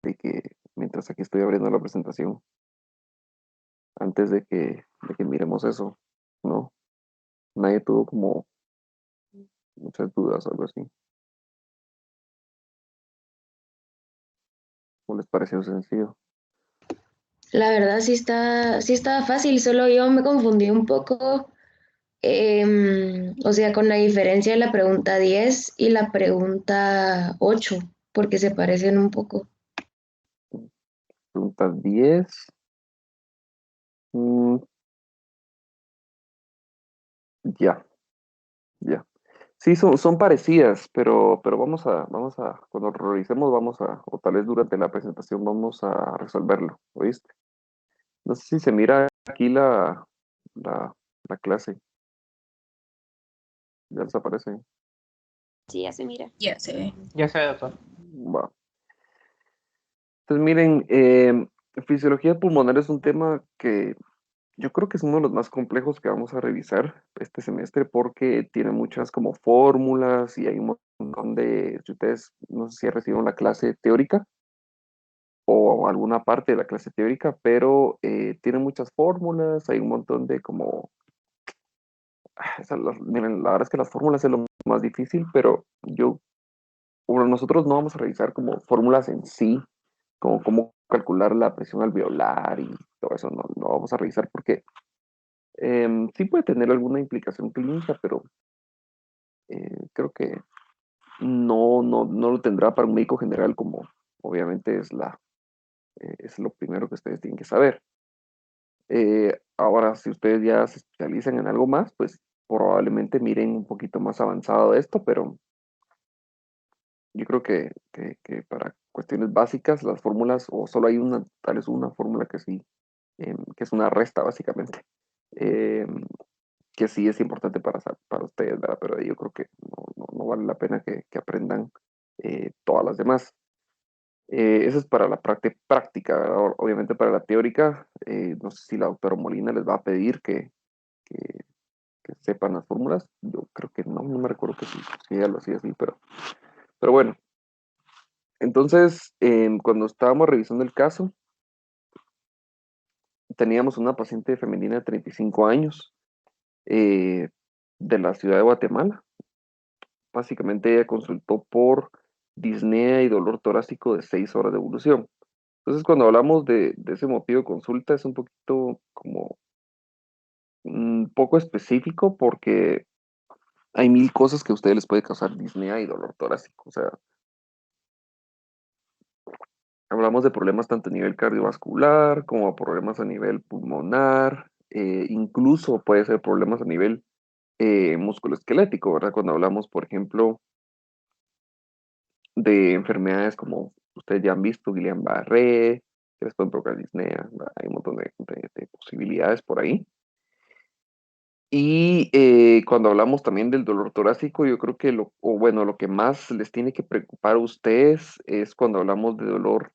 de que mientras aquí estoy abriendo la presentación, antes de que miremos eso, ¿no? Nadie tuvo como muchas dudas o algo así. ¿O les pareció sencillo? La verdad sí estaba fácil, solo yo me confundí un poco, o sea, con la diferencia de la pregunta 10 y la pregunta 8 porque se parecen un poco. Pregunta 10. mm, ya, ya. Sí, son parecidas, pero vamos a, cuando lo revisemos, o tal vez durante la presentación vamos a resolverlo, ¿oíste? No sé si se mira aquí la, la clase, ya les aparece. Sí, ya se mira. Ya se ve. Ya sé, doctor. Va. Entonces, miren, fisiología pulmonar es un tema que yo creo que es uno de los más complejos que vamos a revisar este semestre porque tiene muchas como fórmulas y hay un montón de, si ustedes no sé si recibieron la clase teórica o alguna parte de la clase teórica, pero tiene muchas fórmulas, hay un montón de como, miren, la verdad es que las fórmulas es lo más difícil, pero bueno, nosotros no vamos a revisar como fórmulas en sí, como cómo calcular la presión alveolar y todo eso, no vamos a revisar porque sí puede tener alguna implicación clínica, pero creo que no lo tendrá para un médico general como obviamente es lo primero que ustedes tienen que saber. Ahora, si ustedes ya se especializan en algo más, pues probablemente miren un poquito más avanzado esto, pero yo creo que para cuestiones básicas, las fórmulas, o solo hay una, tal vez una fórmula que sí, que es una resta básicamente, eh, que sí es importante para ustedes, ¿verdad? Pero yo creo que no vale la pena que aprendan todas las demás. Eso es para la práctica, ¿verdad? Obviamente para la teórica, no sé si la doctora Molina les va a pedir que- que sepan las fórmulas. Yo creo que no me recuerdo que sí, si ella lo hacía así, pero bueno. Entonces, cuando estábamos revisando el caso, teníamos una paciente femenina de 35 años eh, de la ciudad de Guatemala. Básicamente ella consultó por disnea y dolor torácico de 6 horas de evolución. Entonces, cuando hablamos de ese motivo de consulta, es un poquito como un poco específico porque hay mil cosas que a ustedes les puede causar disnea y dolor torácico. O sea, hablamos de problemas tanto a nivel cardiovascular como problemas a nivel pulmonar, incluso puede ser problemas a nivel musculoesquelético, ¿verdad? Cuando hablamos, por ejemplo, de enfermedades como ustedes ya han visto, Guillain-Barré, que les pueden provocar disnea, ¿verdad? Hay un montón de posibilidades por ahí. Y cuando hablamos también del dolor torácico, yo creo que o bueno, lo que más les tiene que preocupar a ustedes es cuando hablamos de dolor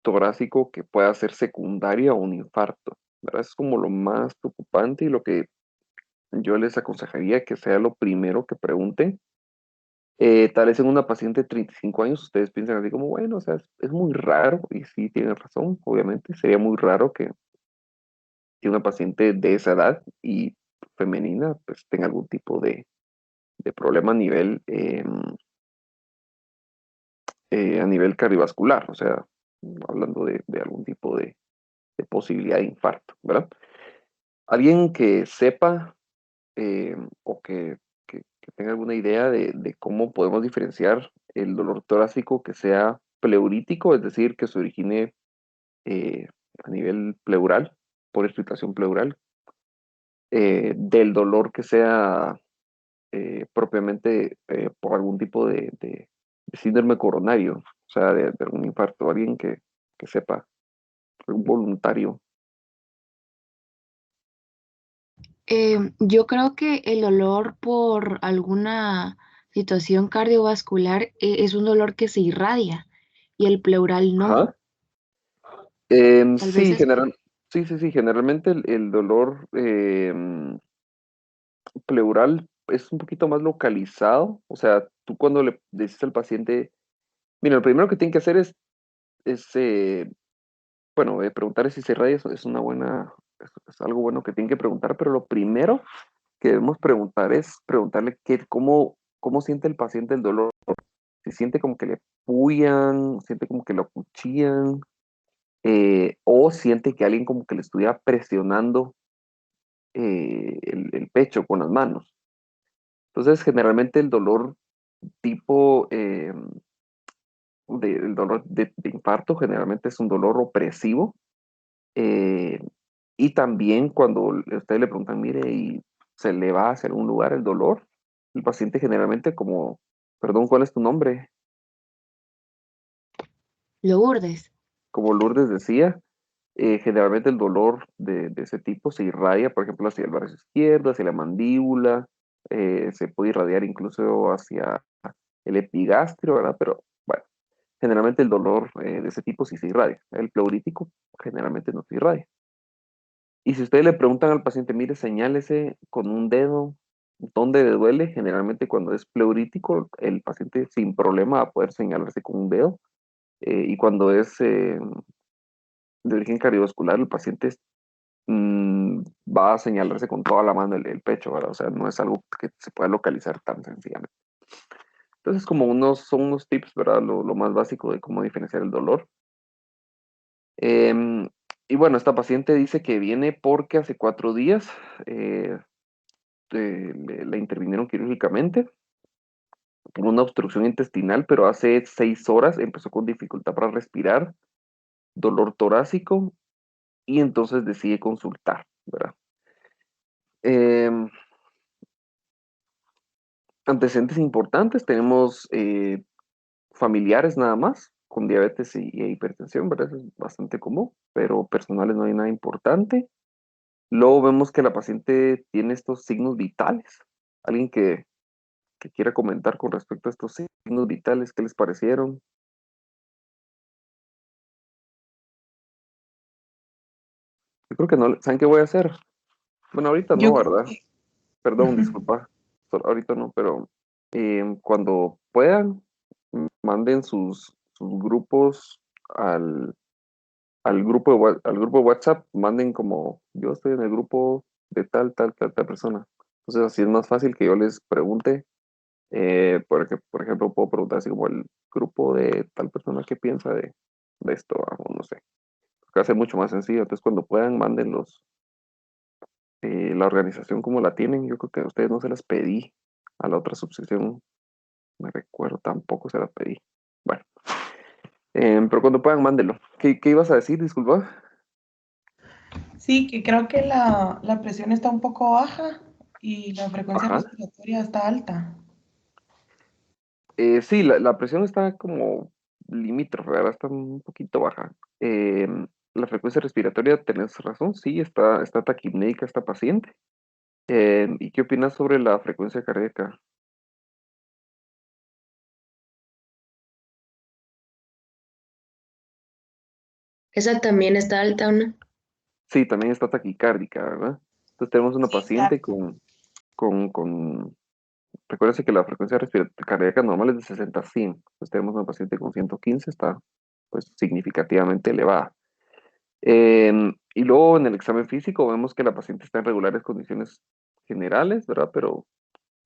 torácico que pueda ser secundario a un infarto, ¿verdad? Es como lo más preocupante y lo que yo les aconsejaría que sea lo primero que pregunten. Tal vez en una paciente de 35 años ustedes piensan así como, bueno, o sea, es muy raro, y sí tienen razón, obviamente, sería muy raro que una paciente de esa edad y femenina pues tenga algún tipo de problema a nivel cardiovascular, o sea, hablando de algún tipo de posibilidad de infarto, ¿verdad? Alguien que sepa o que tenga alguna idea de cómo podemos diferenciar el dolor torácico que sea pleurítico, es decir, que se origine eh, a nivel pleural, por irritación pleural, del dolor que sea propiamente por algún tipo de síndrome coronario, o sea, de algún infarto, alguien que sepa, un voluntario. Yo creo que el dolor por alguna situación cardiovascular es un dolor que se irradia y el pleural no. Ajá. Tal vez Sí, es por... sí, generalmente el dolor pleural es un poquito más localizado, o sea, tú cuando le dices al paciente, mira, lo primero que tienen que hacer es bueno, preguntar si se irradia es una buena, es algo bueno que tienen que preguntar, pero lo primero que debemos preguntar es preguntarle cómo siente el paciente el dolor. Si siente como que le pullan, siente como que lo cuchillan, o siente que alguien como que le estuviera presionando el pecho con las manos. Entonces, generalmente el dolor tipo, el dolor de infarto, generalmente es un dolor opresivo. eh, y también cuando ustedes le preguntan, mire, y se le va hacia algún lugar el dolor, el paciente generalmente como, perdón, ¿cuál es tu nombre? Lourdes. Como Lourdes decía, generalmente el dolor de ese tipo se irradia, por ejemplo, hacia el brazo izquierdo, hacia la mandíbula, se puede irradiar incluso hacia el epigastrio, ¿verdad? Pero bueno, generalmente el dolor de ese tipo sí se irradia. El pleurítico generalmente no se irradia. Y si ustedes le preguntan al paciente, mire, señálese con un dedo dónde le duele, generalmente cuando es pleurítico, el paciente sin problema va a poder señalarse con un dedo. Y cuando es de origen cardiovascular, el paciente va a señalarse con toda la mano el pecho, ¿verdad? O sea, no es algo que se pueda localizar tan sencillamente. Entonces, son unos tips, ¿verdad? Lo más básico de cómo diferenciar el dolor. Em, y bueno, esta paciente dice que viene porque hace 4 días eh, la intervinieron quirúrgicamente por una obstrucción intestinal, pero hace 6 horas empezó con dificultad para respirar, dolor torácico y entonces decide consultar, ¿verdad? Em, Antecedentes importantes, tenemos familiares nada más, con diabetes y hipertensión, ¿verdad? Eso es bastante común, pero personales no hay nada importante. Luego vemos que la paciente tiene estos signos vitales. Alguien que quiera comentar con respecto a estos signos vitales, ¿qué les parecieron? Yo creo que no, ¿saben qué voy a hacer? Bueno, ahorita Yo no, creo ¿verdad? que, Perdón, ujú. disculpa, ahorita no, pero cuando puedan, manden sus grupos al grupo de WhatsApp, manden como yo estoy en el grupo de tal persona. Entonces así es más fácil que yo les pregunte, porque por ejemplo puedo preguntar así como el grupo de tal persona que piensa de esto, o no sé. Que hace mucho más sencillo. Entonces cuando puedan, mándenlos la organización como la tienen. Yo creo que a ustedes no se las pedí. A la otra subsección, me recuerdo, tampoco se las pedí. Bueno, pero cuando puedan, mándenlo. ¿Qué ibas a decir? Disculpa. Sí, que creo que la presión está un poco baja y la frecuencia Ajá. respiratoria está alta. Sí, la presión está como limítrofe, ¿verdad? Está un poquito baja. La frecuencia respiratoria, tenés razón, sí, está taquipnéica esta paciente. ¿Y qué opinas sobre la frecuencia cardíaca? Esa también está alta, ¿o no? Sí, también está taquicárdica, ¿verdad? Entonces tenemos una Sí, claro. paciente con recuérdense que la frecuencia cardíaca normal es de 60 a 100. Entonces tenemos una paciente con 115, está pues significativamente elevada. Y luego en el examen físico vemos que la paciente está en regulares condiciones generales, ¿verdad? Pero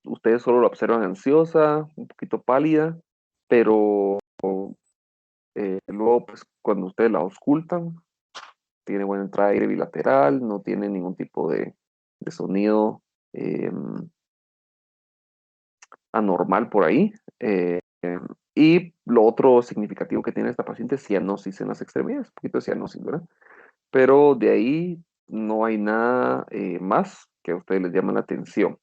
ustedes solo la observan ansiosa, un poquito pálida, pero luego pues cuando ustedes la auscultan, tiene buena entrada de aire bilateral, no tiene ningún tipo de sonido anormal por ahí. Y lo otro significativo que tiene esta paciente es cianosis en las extremidades, un poquito de cianosis, ¿verdad? Pero de ahí no hay nada más que a ustedes les llame la atención.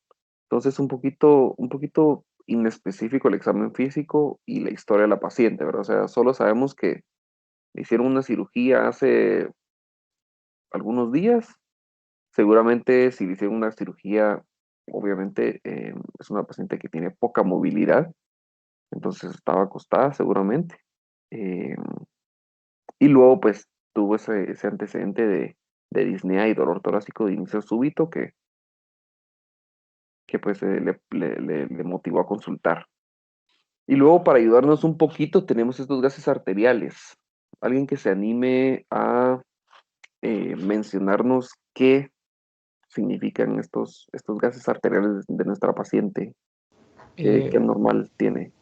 Entonces, un poquito inespecífico el examen físico y la historia de la paciente, ¿verdad? O sea, solo sabemos que le hicieron una cirugía hace algunos días. Seguramente si le hicieron una cirugía, obviamente es una paciente que tiene poca movilidad, entonces estaba acostada seguramente. Eh, y luego pues tuvo ese antecedente de disnea y dolor torácico de inicio súbito que pues le motivó a consultar. Y luego para ayudarnos un poquito tenemos estos gases arteriales. alguien que se anime a mencionarnos qué significan estos gases arteriales de nuestra paciente, qué Eh, normal tiene.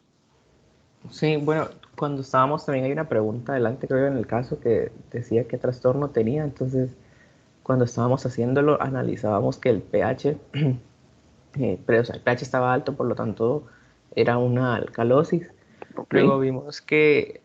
sí, bueno, cuando estábamos también hay una pregunta adelante, creo en el caso que decía qué trastorno tenía, entonces cuando estábamos haciéndolo analizábamos que el pH, pero o sea, el pH estaba alto, por lo tanto era una alcalosis. Ok, Luego vimos que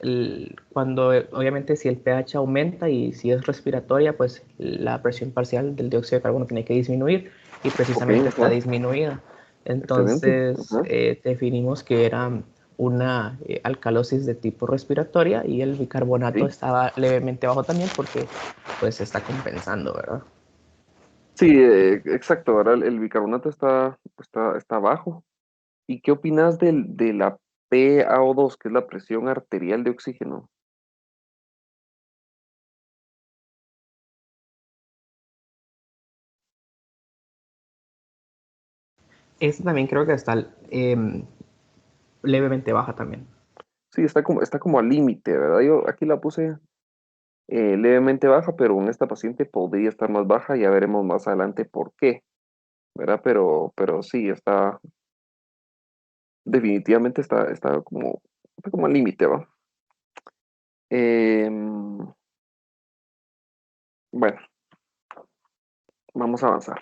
cuando, obviamente, si el pH aumenta y si es respiratoria, pues la presión parcial del dióxido de carbono tiene que disminuir y ok, precisamente está ajá, disminuida. excelente, Entonces, ajá, definimos que era una alcalosis de tipo respiratoria y el bicarbonato sí. estaba levemente bajo también porque pues se está compensando, ¿verdad? Sí, exacto, ahora el bicarbonato está bajo. ¿Y qué opinas de la PaO2, que es la presión arterial de oxígeno? Esta también creo que está levemente baja también. Sí, está como al límite, ¿verdad? Yo aquí la puse levemente baja, pero en esta paciente podría estar más baja, ya veremos más adelante por qué, ¿verdad? Pero sí, definitivamente está como al límite, ¿va? Em, bueno, vamos a avanzar.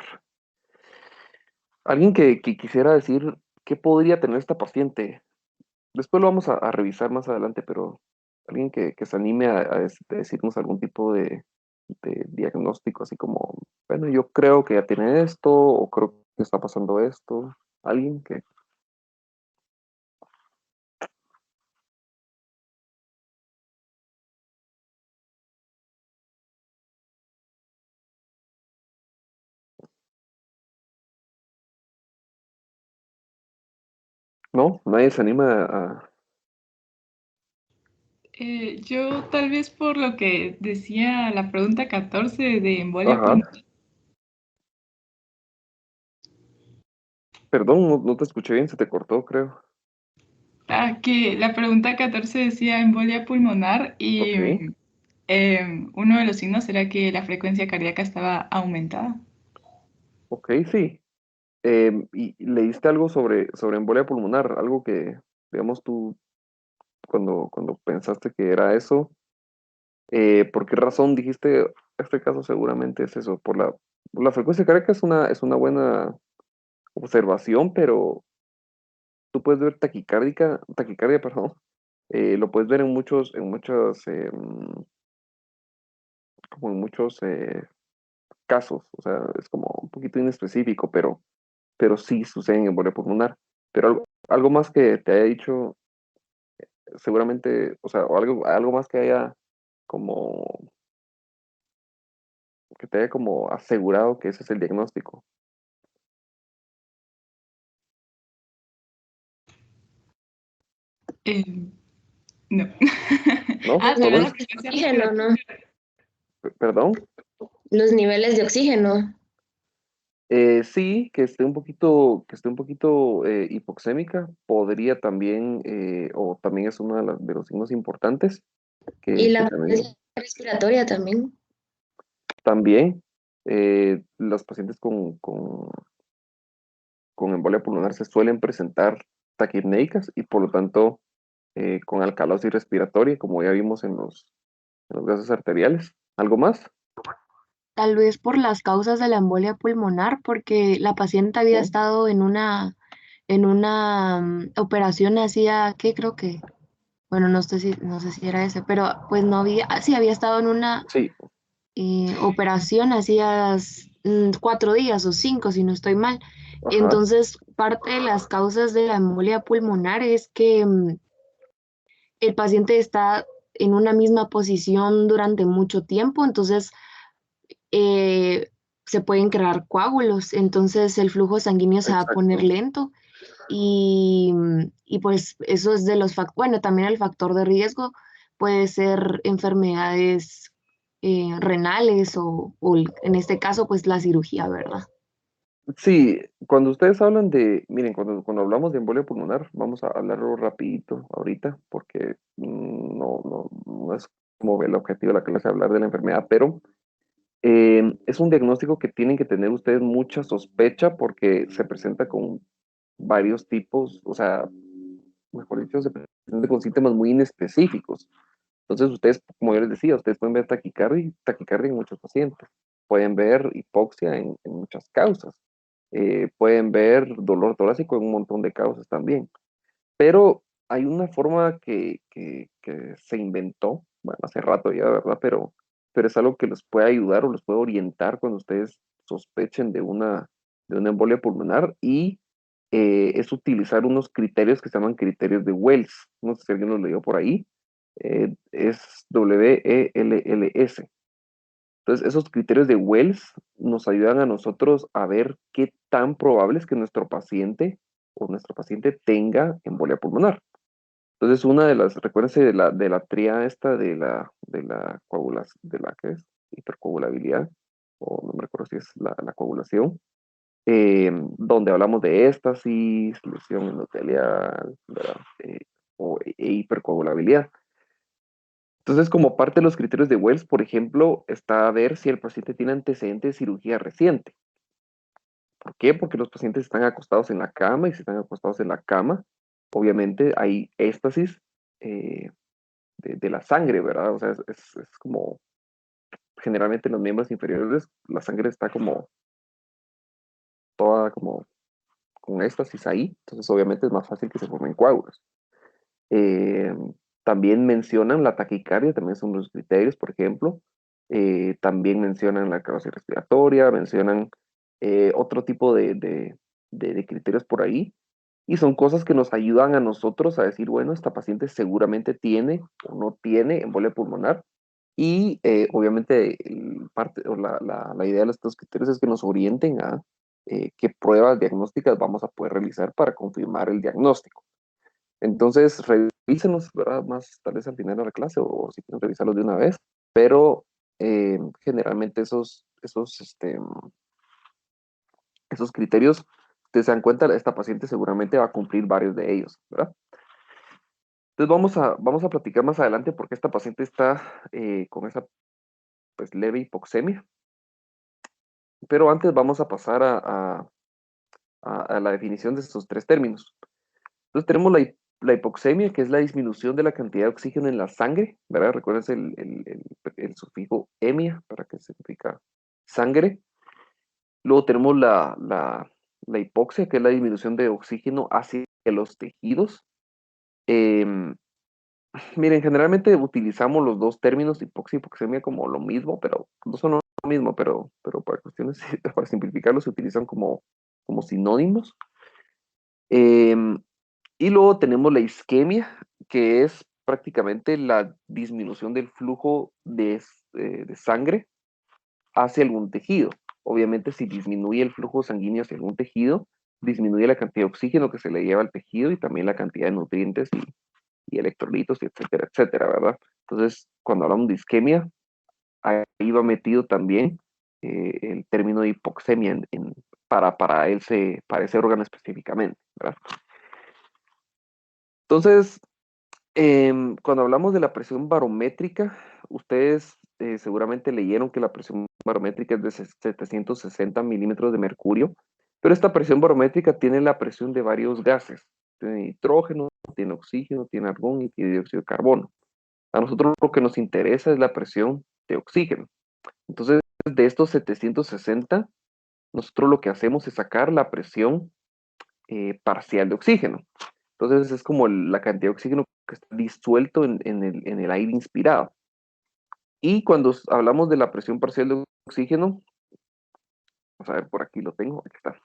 Alguien que quisiera decir qué podría tener esta paciente. Después lo vamos a revisar más adelante, pero alguien que se anime a decirnos algún tipo de diagnóstico, así como, bueno, yo creo que ya tiene esto, o creo que está pasando esto. Alguien que, no, nadie se anima a... Yo tal vez por lo que decía la pregunta 14 de embolia Ajá, pulmonar. perdón, no te escuché bien, se te cortó, creo. Que la pregunta 14 decía embolia pulmonar y Ok, uno de los signos era que la frecuencia cardíaca estaba aumentada. ok, sí. ¿Y leíste algo sobre embolia pulmonar? Algo que, digamos, tú cuando pensaste que era eso, ¿por qué razón dijiste, este caso seguramente es eso? Por la frecuencia cardíaca es una buena observación, pero tú puedes ver taquicardia, perdón, lo puedes ver como en muchos casos, o sea, es como un poquito inespecífico, pero sí sucede en embolia pulmonar. Pero algo más que te haya dicho, seguramente, o sea, o algo más como, que te haya como asegurado que ese es el diagnóstico, Eh, no. ¿no? Ah, Los tal vez la niveles de frecuencia oxígeno, ¿no? respiratoria. Perdón. Los niveles de oxígeno. Sí, que esté un poquito hipoxémica, podría también, o también es uno de los signos importantes, Y que la también, frecuencia respiratoria también. también los pacientes con embolia pulmonar se suelen presentar taquipnéicas y por lo tanto con alcalosis respiratoria, como ya vimos en los gases arteriales. ¿Algo más? Tal vez por las causas de la embolia pulmonar, porque la paciente había ¿No? estado en una operación hacía, ¿qué creo que? Bueno, no sé si era ese, pero pues no había, sí había estado en una Sí, operación hacía 4 días o 5, si no estoy mal. ajá, Entonces, parte de las causas de la embolia pulmonar es que el paciente está en una misma posición durante mucho tiempo, entonces eh, se pueden crear coágulos, entonces el flujo sanguíneo se va a poner exacto. lento y pues eso es de los factores, bueno, también el factor de riesgo puede ser enfermedades renales o en este caso pues la cirugía, ¿verdad? Sí, cuando ustedes hablan miren, cuando hablamos de embolia pulmonar, vamos a hablarlo rapidito ahorita, porque no es como el objetivo de la clase, hablar de la enfermedad, pero es un diagnóstico que tienen que tener ustedes mucha sospecha porque se presenta con varios tipos, o sea, mejor dicho, se presenta con síntomas muy inespecíficos. Entonces, ustedes, como yo les decía, ustedes pueden ver taquicardia en muchos pacientes, pueden ver hipoxia en muchas causas, pueden ver dolor torácico en un montón de causas también. Pero hay una forma que se inventó, bueno, hace rato ya, ¿verdad? Pero es algo que los puede ayudar o los puede orientar cuando ustedes sospechen de una embolia pulmonar y es utilizar unos criterios que se llaman criterios de Wells. No sé si alguien los leyó por ahí. Es WELLS. Entonces, esos criterios de Wells nos ayudan a nosotros a ver qué tan probable es que nuestro paciente o nuestra paciente tenga embolia pulmonar. Entonces, una de las, recuérdense de la tría esta de la coagulación, de la que es hipercoagulabilidad, o no me recuerdo si es la coagulación, donde hablamos de éstasis, lesión endotelial, ¿verdad? E hipercoagulabilidad. Entonces, como parte de los criterios de Wells, por ejemplo, está a ver si el paciente tiene antecedentes de cirugía reciente. ¿Por qué? Porque los pacientes están acostados en la cama y si están acostados en la cama, obviamente hay éstasis eh, de la sangre, ¿verdad? O sea, es como, generalmente en los miembros inferiores, la sangre está como toda como con éxtasis ahí, entonces obviamente es más fácil que se formen coágulos. Eh, También mencionan la taquicardia, también son los criterios, por ejemplo. También mencionan la capacidad respiratoria, mencionan otro tipo de criterios por ahí. Y son cosas que nos ayudan a nosotros a decir, bueno, esta paciente seguramente tiene o no tiene embolia pulmonar. Y obviamente parte, o la idea de estos criterios es que nos orienten a qué pruebas diagnósticas vamos a poder realizar para confirmar el diagnóstico. Entonces, revísenos, ¿verdad? Más tal vez al final de la clase o si quieren revisarlos de una vez, pero generalmente esos criterios, ustedes se dan cuenta, esta paciente seguramente va a cumplir varios de ellos, ¿verdad? Entonces vamos a platicar más adelante porque esta paciente está con esa pues, leve hipoxemia, pero antes vamos a pasar a la definición de estos tres términos. Entonces tenemos la hipoxemia, que es la disminución de la cantidad de oxígeno en la sangre, ¿verdad? Recuerden el sufijo emia, para que significa sangre. Luego tenemos la hipoxia, que es la disminución de oxígeno hacia los tejidos. Em, Miren, generalmente utilizamos los dos términos, hipoxia y hipoxemia, como lo mismo, pero no son lo mismo, pero para cuestiones, para simplificarlo, se utilizan como sinónimos. Em, Y luego tenemos la isquemia, que es prácticamente la disminución del flujo de sangre hacia algún tejido. Obviamente, si disminuye el flujo sanguíneo hacia algún tejido, disminuye la cantidad de oxígeno que se le lleva al tejido y también la cantidad de nutrientes y electrolitos, etcétera, etcétera, ¿verdad? Entonces, cuando hablamos de isquemia, ahí va metido también el término de hipoxemia para ese órgano específicamente, ¿verdad? Entonces, cuando hablamos de la presión barométrica, ustedes seguramente leyeron que la presión barométrica es de 760 milímetros de mercurio, pero esta presión barométrica tiene la presión de varios gases. Tiene nitrógeno, tiene oxígeno, tiene argón y tiene dióxido de carbono. A nosotros lo que nos interesa es la presión de oxígeno. Entonces, de estos 760, nosotros lo que hacemos es sacar la presión parcial de oxígeno. Entonces es como la cantidad de oxígeno que está disuelto en el aire inspirado. Y cuando hablamos de la presión parcial de oxígeno, vamos a ver, por aquí lo tengo, aquí está.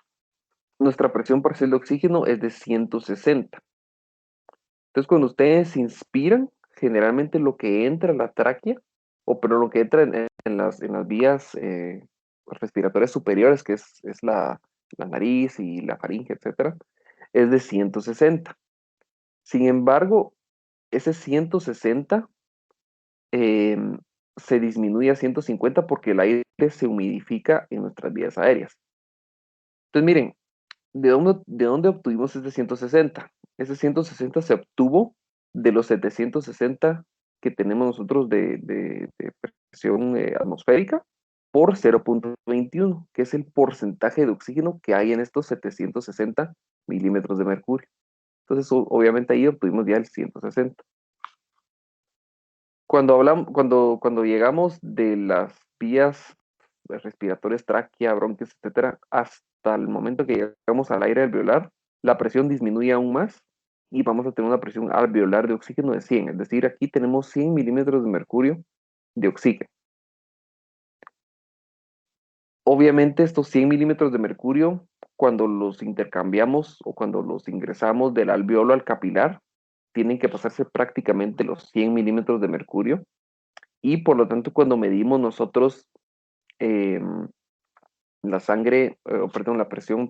Nuestra presión parcial de oxígeno es de 160. Entonces cuando ustedes inspiran, generalmente lo que entra a la tráquea, pero lo que entra en las vías respiratorias superiores, que es la nariz y la faringe, etcétera, es de 160. Sin embargo, ese 160 eh, se disminuye a 150 porque el aire se humidifica en nuestras vías aéreas. Entonces, miren, ¿de dónde obtuvimos ese 160? Ese 160 se obtuvo de los 760 que tenemos nosotros de presión atmosférica por 0.21, que es el porcentaje de oxígeno que hay en estos 760 milímetros de mercurio. Entonces, obviamente ahí obtuvimos ya el 160. Cuando llegamos de las vías respiratorias, tráquea, bronquios, etcétera, hasta el momento que llegamos al aire alveolar, la presión disminuye aún más y vamos a tener una presión alveolar de oxígeno de 100. Es decir, aquí tenemos 100 milímetros de mercurio de oxígeno. Obviamente estos 100 milímetros de mercurio, cuando los intercambiamos o cuando los ingresamos del alveolo al capilar, tienen que pasarse prácticamente los 100 milímetros de mercurio y por lo tanto cuando medimos nosotros eh, la sangre, perdón, la presión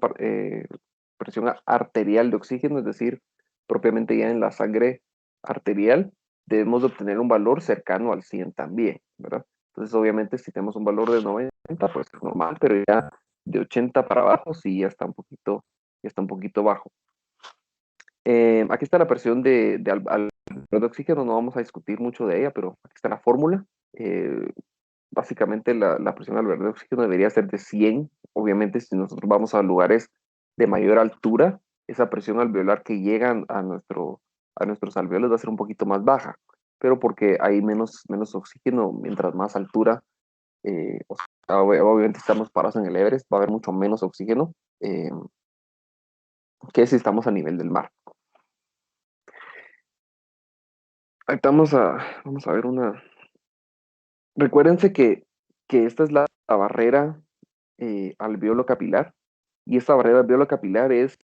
arterial de oxígeno, es decir, propiamente ya en la sangre arterial, debemos de obtener un valor cercano al 100 también, ¿verdad? Entonces, obviamente, si tenemos un valor de 90, pues es normal, pero ya de 80 para abajo, sí, ya está un poquito bajo. Aquí está la presión de oxígeno, no vamos a discutir mucho de ella, pero aquí está la fórmula. Básicamente la presión alveolar de oxígeno debería ser de 100. Obviamente, si nosotros vamos a lugares de mayor altura, esa presión alveolar que llega a nuestros alveolos va a ser un poquito más baja, pero porque hay menos oxígeno mientras más altura. O sea, obviamente estamos parados en el Everest, va a haber mucho menos oxígeno que si estamos a nivel del mar. Ahorita vamos a ver una. Recuérdense que esta es la barrera alveolo capilar, y esta barrera alveolo capilar es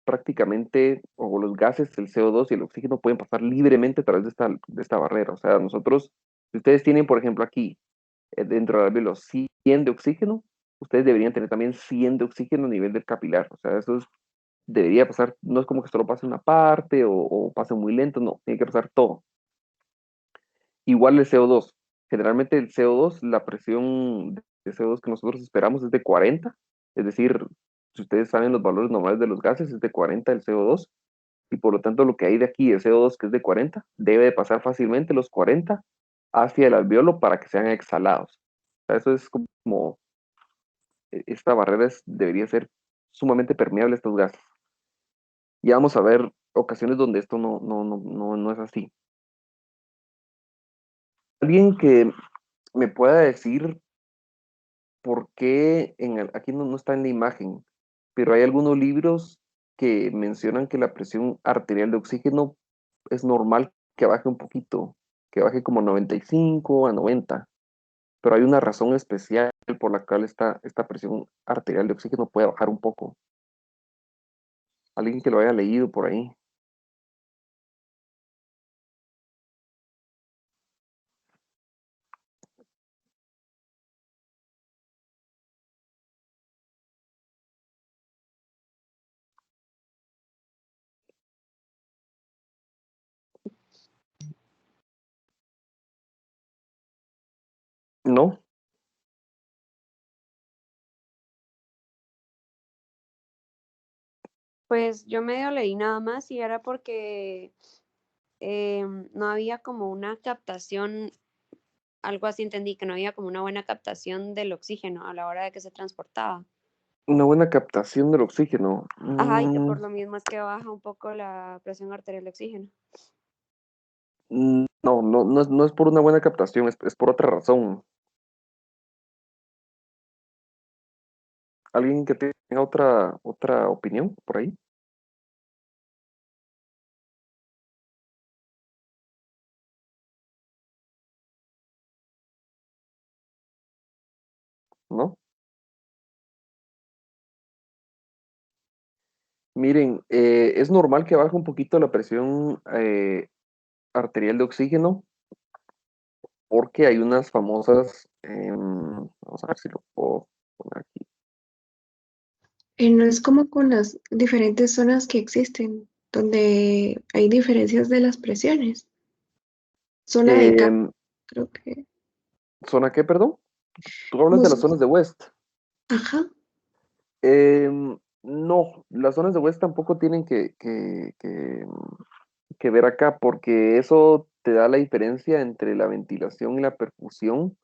prácticamente, o los gases, el CO2 y el oxígeno pueden pasar libremente a través de esta barrera. O sea, nosotros, si ustedes tienen, por ejemplo, aquí, dentro del alveolo 100 de oxígeno, ustedes deberían tener también 100 de oxígeno a nivel del capilar. O sea, debería pasar, no es como que solo pase una parte o pase muy lento, no, tiene que pasar todo. Igual el CO2. Generalmente el CO2, la presión de CO2 que nosotros esperamos es de 40. Es decir, si ustedes saben los valores normales de los gases, es de 40 el CO2. Y por lo tanto, lo que hay de aquí de CO2, que es de 40, debe de pasar fácilmente los 40 hacia el alveolo para que sean exhalados. O sea, eso es como, esta barrera debería ser sumamente permeable a estos gases. Ya vamos a ver ocasiones donde esto no es así. Alguien que me pueda decir por qué aquí no está en la imagen, pero hay algunos libros que mencionan que la presión arterial de oxígeno es normal que baje un poquito, que baje como 95 a 90, pero hay una razón especial por la cual esta presión arterial de oxígeno puede bajar un poco. Alguien que lo haya leído por ahí. ¿No? Pues yo medio leí nada más y era porque no había como una captación, algo así entendí, que no había como una buena captación del oxígeno a la hora de que se transportaba. Una buena captación del oxígeno. Ajá, y que por lo mismo es que baja un poco la presión arterial de oxígeno. No es por una buena captación, es por otra razón. ¿Alguien que tenga otra opinión por ahí? ¿No? Miren, es normal que baje un poquito la presión arterial de oxígeno porque hay unas famosas, vamos a ver si lo puedo poner aquí. No es como con las diferentes zonas que existen, donde hay diferencias de las presiones. Zona de Cap, Em, creo que. ¿Zona qué, perdón? Tú hablas No de las sé. zonas de West. Ajá. No, las zonas de West tampoco tienen que que ver acá, porque eso te da la diferencia entre la ventilación y la perfusión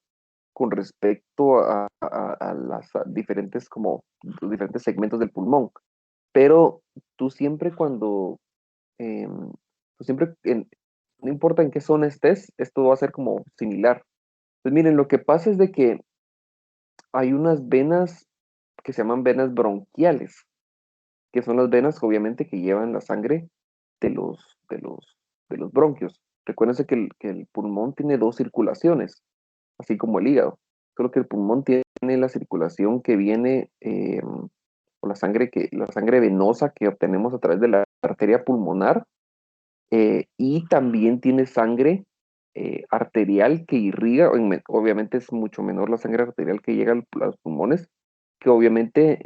con respecto a las diferentes, como, los diferentes segmentos del pulmón. Pero tú siempre cuando, tú siempre, no importa en qué zona estés, esto va a ser como similar. Pues miren, lo que pasa es de que hay unas venas que se llaman venas bronquiales, que son las venas obviamente que llevan la sangre de los bronquios. Recuérdense que el pulmón tiene dos circulaciones, así como el hígado. Solo que el pulmón tiene la circulación que viene por la sangre venosa que obtenemos a través de la arteria pulmonar, y también tiene sangre arterial que irriga, obviamente es mucho menor la sangre arterial que llega a los pulmones, que obviamente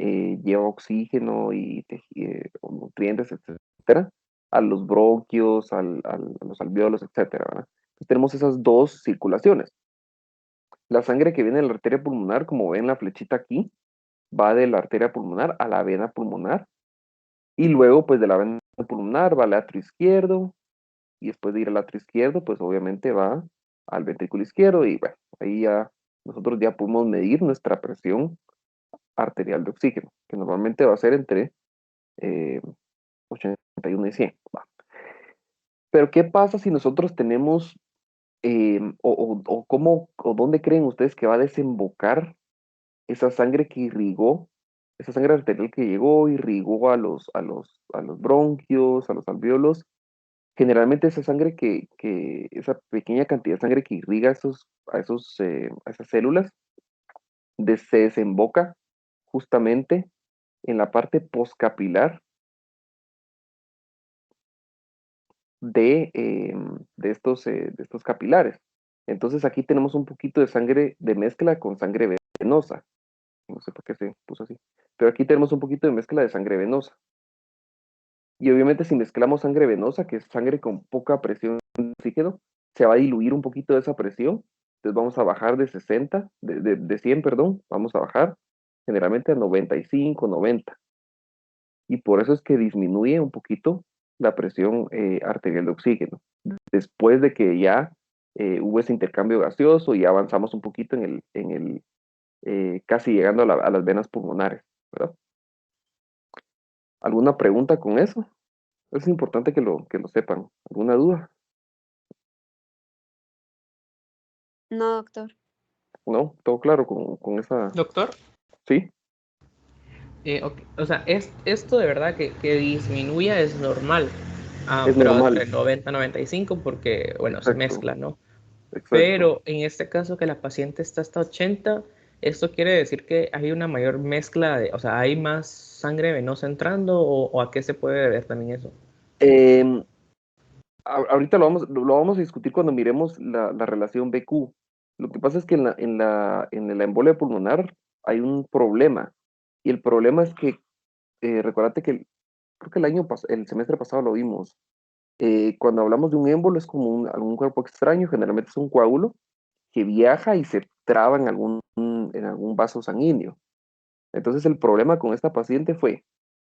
lleva oxígeno y nutrientes, etcétera, a los bronquios, a los alvéolos, etcétera, ¿verdad? Entonces tenemos esas dos circulaciones. La sangre que viene de la arteria pulmonar, como ven la flechita aquí, va de la arteria pulmonar a la vena pulmonar, y luego pues de la vena pulmonar va al atrio izquierdo, y después de ir al atrio izquierdo, pues obviamente va al ventrículo izquierdo, y bueno, ahí ya nosotros ya podemos medir nuestra presión arterial de oxígeno, que normalmente va a ser entre 81 y 100. Va. Pero ¿qué pasa si nosotros tenemos, o cómo, o dónde creen ustedes que va a desembocar esa sangre que irrigó, esa sangre arterial que llegó, irrigó a los bronquios, a los alvéolos? Generalmente esa sangre esa pequeña cantidad de sangre que irriga a esas células, se desemboca justamente en la parte poscapilar de estos capilares. Entonces aquí tenemos un poquito de sangre de mezcla con sangre venosa. No sé por qué se puso así. Pero aquí tenemos un poquito de mezcla de sangre venosa. Y obviamente si mezclamos sangre venosa, que es sangre con poca presión de oxígeno, se va a diluir un poquito de esa presión. Entonces vamos a bajar de 60, de 100, perdón, vamos a bajar generalmente a 95, 90. Y por eso es que disminuye un poquito la presión arterial de oxígeno. Después de que ya hubo ese intercambio gaseoso y avanzamos un poquito casi llegando a las venas pulmonares, ¿verdad? ¿Alguna pregunta con eso? Es importante que lo sepan. ¿Alguna duda? No, doctor. ¿No? ¿Todo claro con esa? Doctor, ¿Sí? ok, o sea, esto de verdad que disminuya es normal, Es pero normal. entre 90 y 95 porque, bueno, se Exacto, mezcla, ¿no? exacto. Pero en este caso que la paciente está hasta 80, esto quiere decir que hay una mayor mezcla o sea, hay más sangre venosa entrando o a qué se puede deber también eso. Em, ahorita lo vamos a discutir cuando miremos la relación BQ. Lo que pasa es que en la embolia pulmonar hay un problema. Y el problema es que, recordate que creo que el semestre pasado lo vimos. Cuando hablamos de un émbolo es como algún cuerpo extraño, generalmente es un coágulo que viaja y se traba en algún vaso sanguíneo. Entonces el problema con esta paciente fue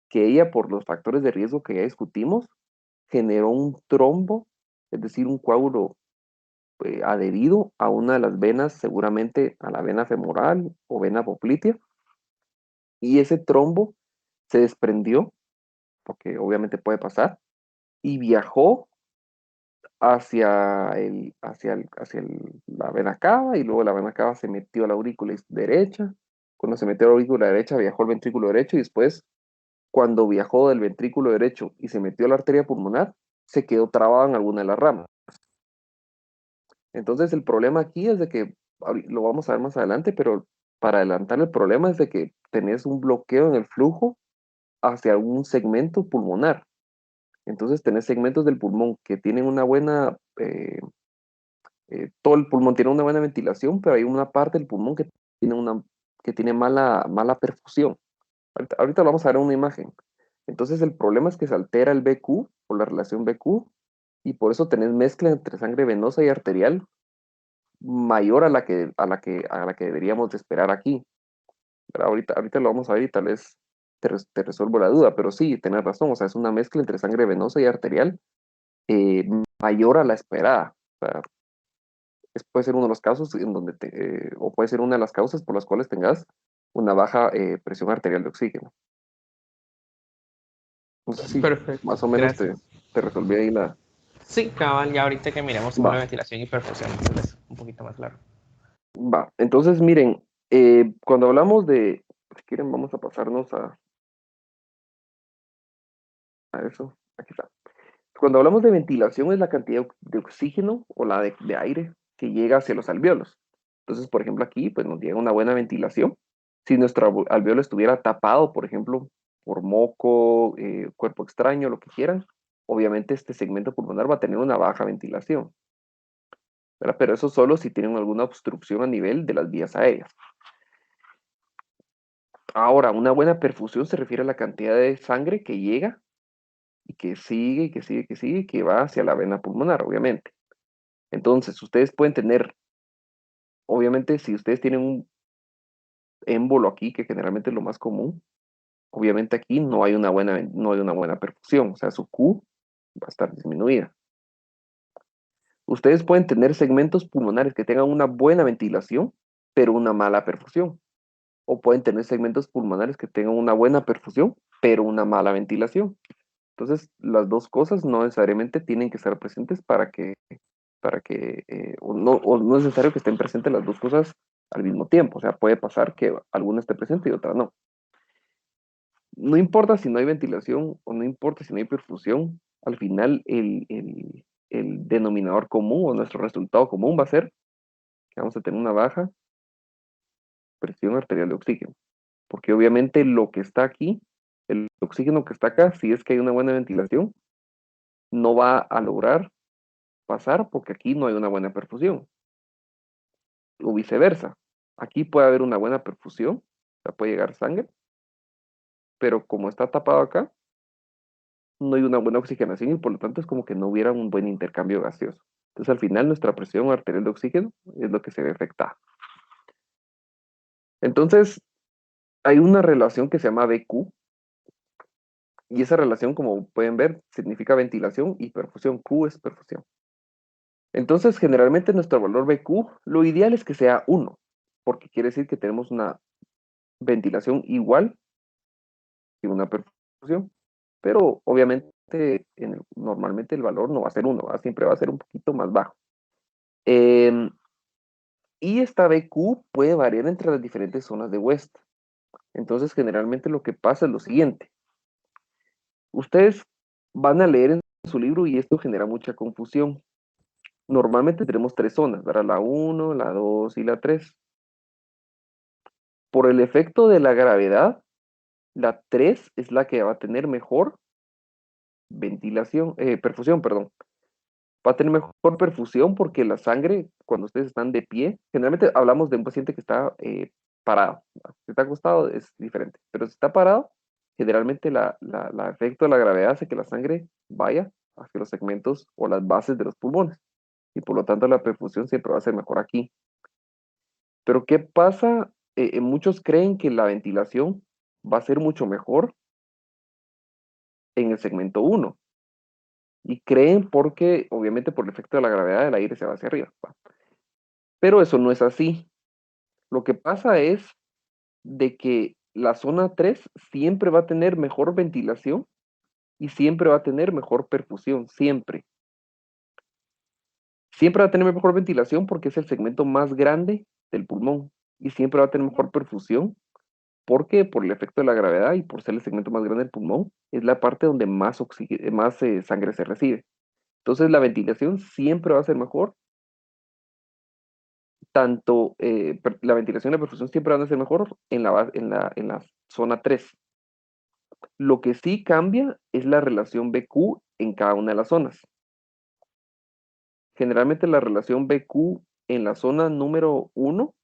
que ella, por los factores de riesgo que ya discutimos, generó un trombo, es decir, un coágulo adherido a una de las venas, seguramente a la vena femoral o vena poplitea, y ese trombo se desprendió, porque obviamente puede pasar, y viajó la vena cava, y luego la vena cava se metió a la aurícula derecha. Cuando se metió a la aurícula derecha, viajó al ventrículo derecho, y después, cuando viajó del ventrículo derecho y se metió a la arteria pulmonar, se quedó trabado en alguna de las ramas. Entonces el problema aquí es de que, lo vamos a ver más adelante, pero para adelantar el problema es de que tenés un bloqueo en el flujo hacia un segmento pulmonar. Entonces tenés segmentos del pulmón que tienen una buena, todo el pulmón tiene una buena ventilación, pero hay una parte del pulmón que tiene mala perfusión. Ahorita lo vamos a ver en una imagen. Entonces el problema es que se altera el BQ o la relación BQ, y por eso tenés mezcla entre sangre venosa y arterial mayor a la que deberíamos de esperar aquí. Pero ahorita lo vamos a ver y tal vez te resuelvo la duda, pero sí, tenés razón, o sea, es una mezcla entre sangre venosa y arterial mayor a la esperada. O sea, puede ser uno de los casos en donde o puede ser una de las causas por las cuales tengas una baja presión arterial de oxígeno. No sé si Perfecto, más o menos gracias. te resolví ahí la... Sí, cabal, ya ahorita que miremos Va, solo ventilación y perfusión, entonces un poquito más claro. va. Entonces, miren, cuando hablamos de... Si quieren, vamos a pasarnos a eso. Aquí está. Cuando hablamos de ventilación es la cantidad de oxígeno o la de aire que llega hacia los alvéolos. Entonces, por ejemplo, aquí pues nos llega una buena ventilación. Si nuestro alvéolo estuviera tapado, por ejemplo, por moco, cuerpo extraño, lo que quieran, obviamente este segmento pulmonar va a tener una baja ventilación, ¿verdad? Pero eso solo si tienen alguna obstrucción a nivel de las vías aéreas. Ahora, una buena perfusión se refiere a la cantidad de sangre que llega y que sigue, y que sigue, que sigue, y que va hacia la vena pulmonar, obviamente. Entonces, ustedes pueden tener, obviamente, si ustedes tienen un émbolo aquí, que generalmente es lo más común, obviamente aquí no hay una buena perfusión, o sea, su Q va a estar disminuida. Ustedes pueden tener segmentos pulmonares que tengan una buena ventilación, pero una mala perfusión. O pueden tener segmentos pulmonares que tengan una buena perfusión, pero una mala ventilación. Entonces, las dos cosas no necesariamente tienen que estar presentes o no es necesario que estén presentes las dos cosas al mismo tiempo. O sea, puede pasar que alguna esté presente y otra no. No importa si no hay ventilación o no importa si no hay perfusión, al final el denominador común o nuestro resultado común va a ser que vamos a tener una baja presión arterial de oxígeno. Porque obviamente lo que está aquí, el oxígeno que está acá, si es que hay una buena ventilación, no va a lograr pasar porque aquí no hay una buena perfusión. O viceversa. Aquí puede haber una buena perfusión, o sea, puede llegar sangre, pero como está tapado acá, no hay una buena oxigenación y por lo tanto es como que no hubiera un buen intercambio gaseoso. Entonces al final nuestra presión arterial de oxígeno es lo que se ve afectada. Entonces hay una relación que se llama BQ y esa relación, como pueden ver, significa ventilación y perfusión. Q es perfusión. Entonces generalmente nuestro valor BQ, lo ideal es que sea 1, porque quiere decir que tenemos una ventilación igual que una perfusión. Pero obviamente normalmente el valor no va a ser 1, siempre va a ser un poquito más bajo. Y esta BQ puede variar entre las diferentes zonas de West. Entonces, generalmente lo que pasa es lo siguiente. Ustedes van a leer en su libro y esto genera mucha confusión. Normalmente tenemos 3 zonas, ¿verdad? La 1, la 2 y la 3. Por el efecto de la gravedad, la 3 es la que va a tener mejor perfusión, perdón. Va a tener mejor perfusión porque la sangre, cuando ustedes están de pie, generalmente hablamos de un paciente que está parado. Si está acostado es diferente, pero si está parado, generalmente el efecto de la gravedad hace que la sangre vaya hacia los segmentos o las bases de los pulmones y por lo tanto la perfusión siempre va a ser mejor aquí. Pero ¿qué pasa? Muchos creen que la ventilación va a ser mucho mejor en el segmento 1 y creen porque obviamente por el efecto de la gravedad el aire se va hacia arriba. Pero eso no es así. Lo que pasa es de que la zona 3 siempre va a tener mejor ventilación y siempre va a tener mejor perfusión, siempre. Siempre va a tener mejor ventilación porque es el segmento más grande del pulmón y siempre va a tener mejor perfusión porque por el efecto de la gravedad y por ser el segmento más grande del pulmón, es la parte donde más sangre se recibe. Entonces la ventilación siempre va a ser mejor, tanto la ventilación y la perfusión siempre van a ser mejor en la zona 3. Lo que sí cambia es la relación BQ en cada una de las zonas. Generalmente la relación BQ en la zona número 1,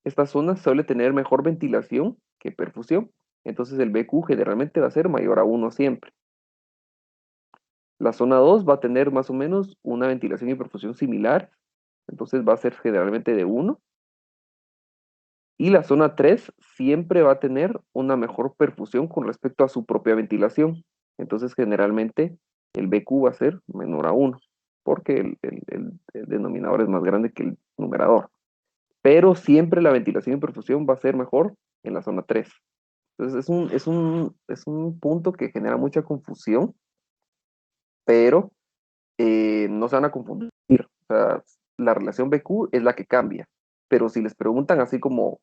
esta zona suele tener mejor ventilación que perfusión. Entonces el BQ generalmente va a ser mayor a 1 siempre. La zona 2 va a tener más o menos una ventilación y perfusión similar. Entonces va a ser generalmente de 1. Y la zona 3 siempre va a tener una mejor perfusión con respecto a su propia ventilación. Entonces generalmente el BQ va a ser menor a 1, porque el denominador es más grande que el numerador. Pero siempre la ventilación y perfusión va a ser mejor en la zona 3. Entonces es un punto que genera mucha confusión, pero no se van a confundir. O sea, la relación BQ es la que cambia, pero si les preguntan así como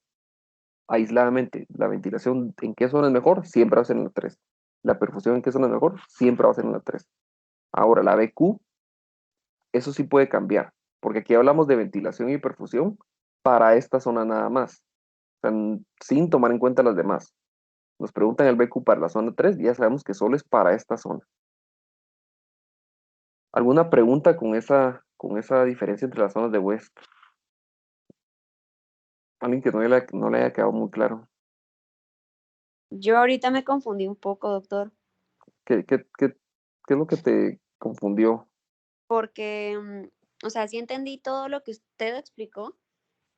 aisladamente, la ventilación en qué zona es mejor, siempre va a ser en la 3. La perfusión en qué zona es mejor, siempre va a ser en la 3. Ahora, la BQ, eso sí puede cambiar, porque aquí hablamos de ventilación y perfusión para esta zona nada más, o sea, sin tomar en cuenta las demás. Nos preguntan el BQ para la zona 3, ya sabemos que solo es para esta zona. ¿Alguna pregunta con esa diferencia entre las zonas de West? Alguien que no le haya quedado muy claro. Yo ahorita me confundí un poco, doctor, ¿Qué es lo que te confundió? porque, o sea, sí entendí todo lo que usted explicó.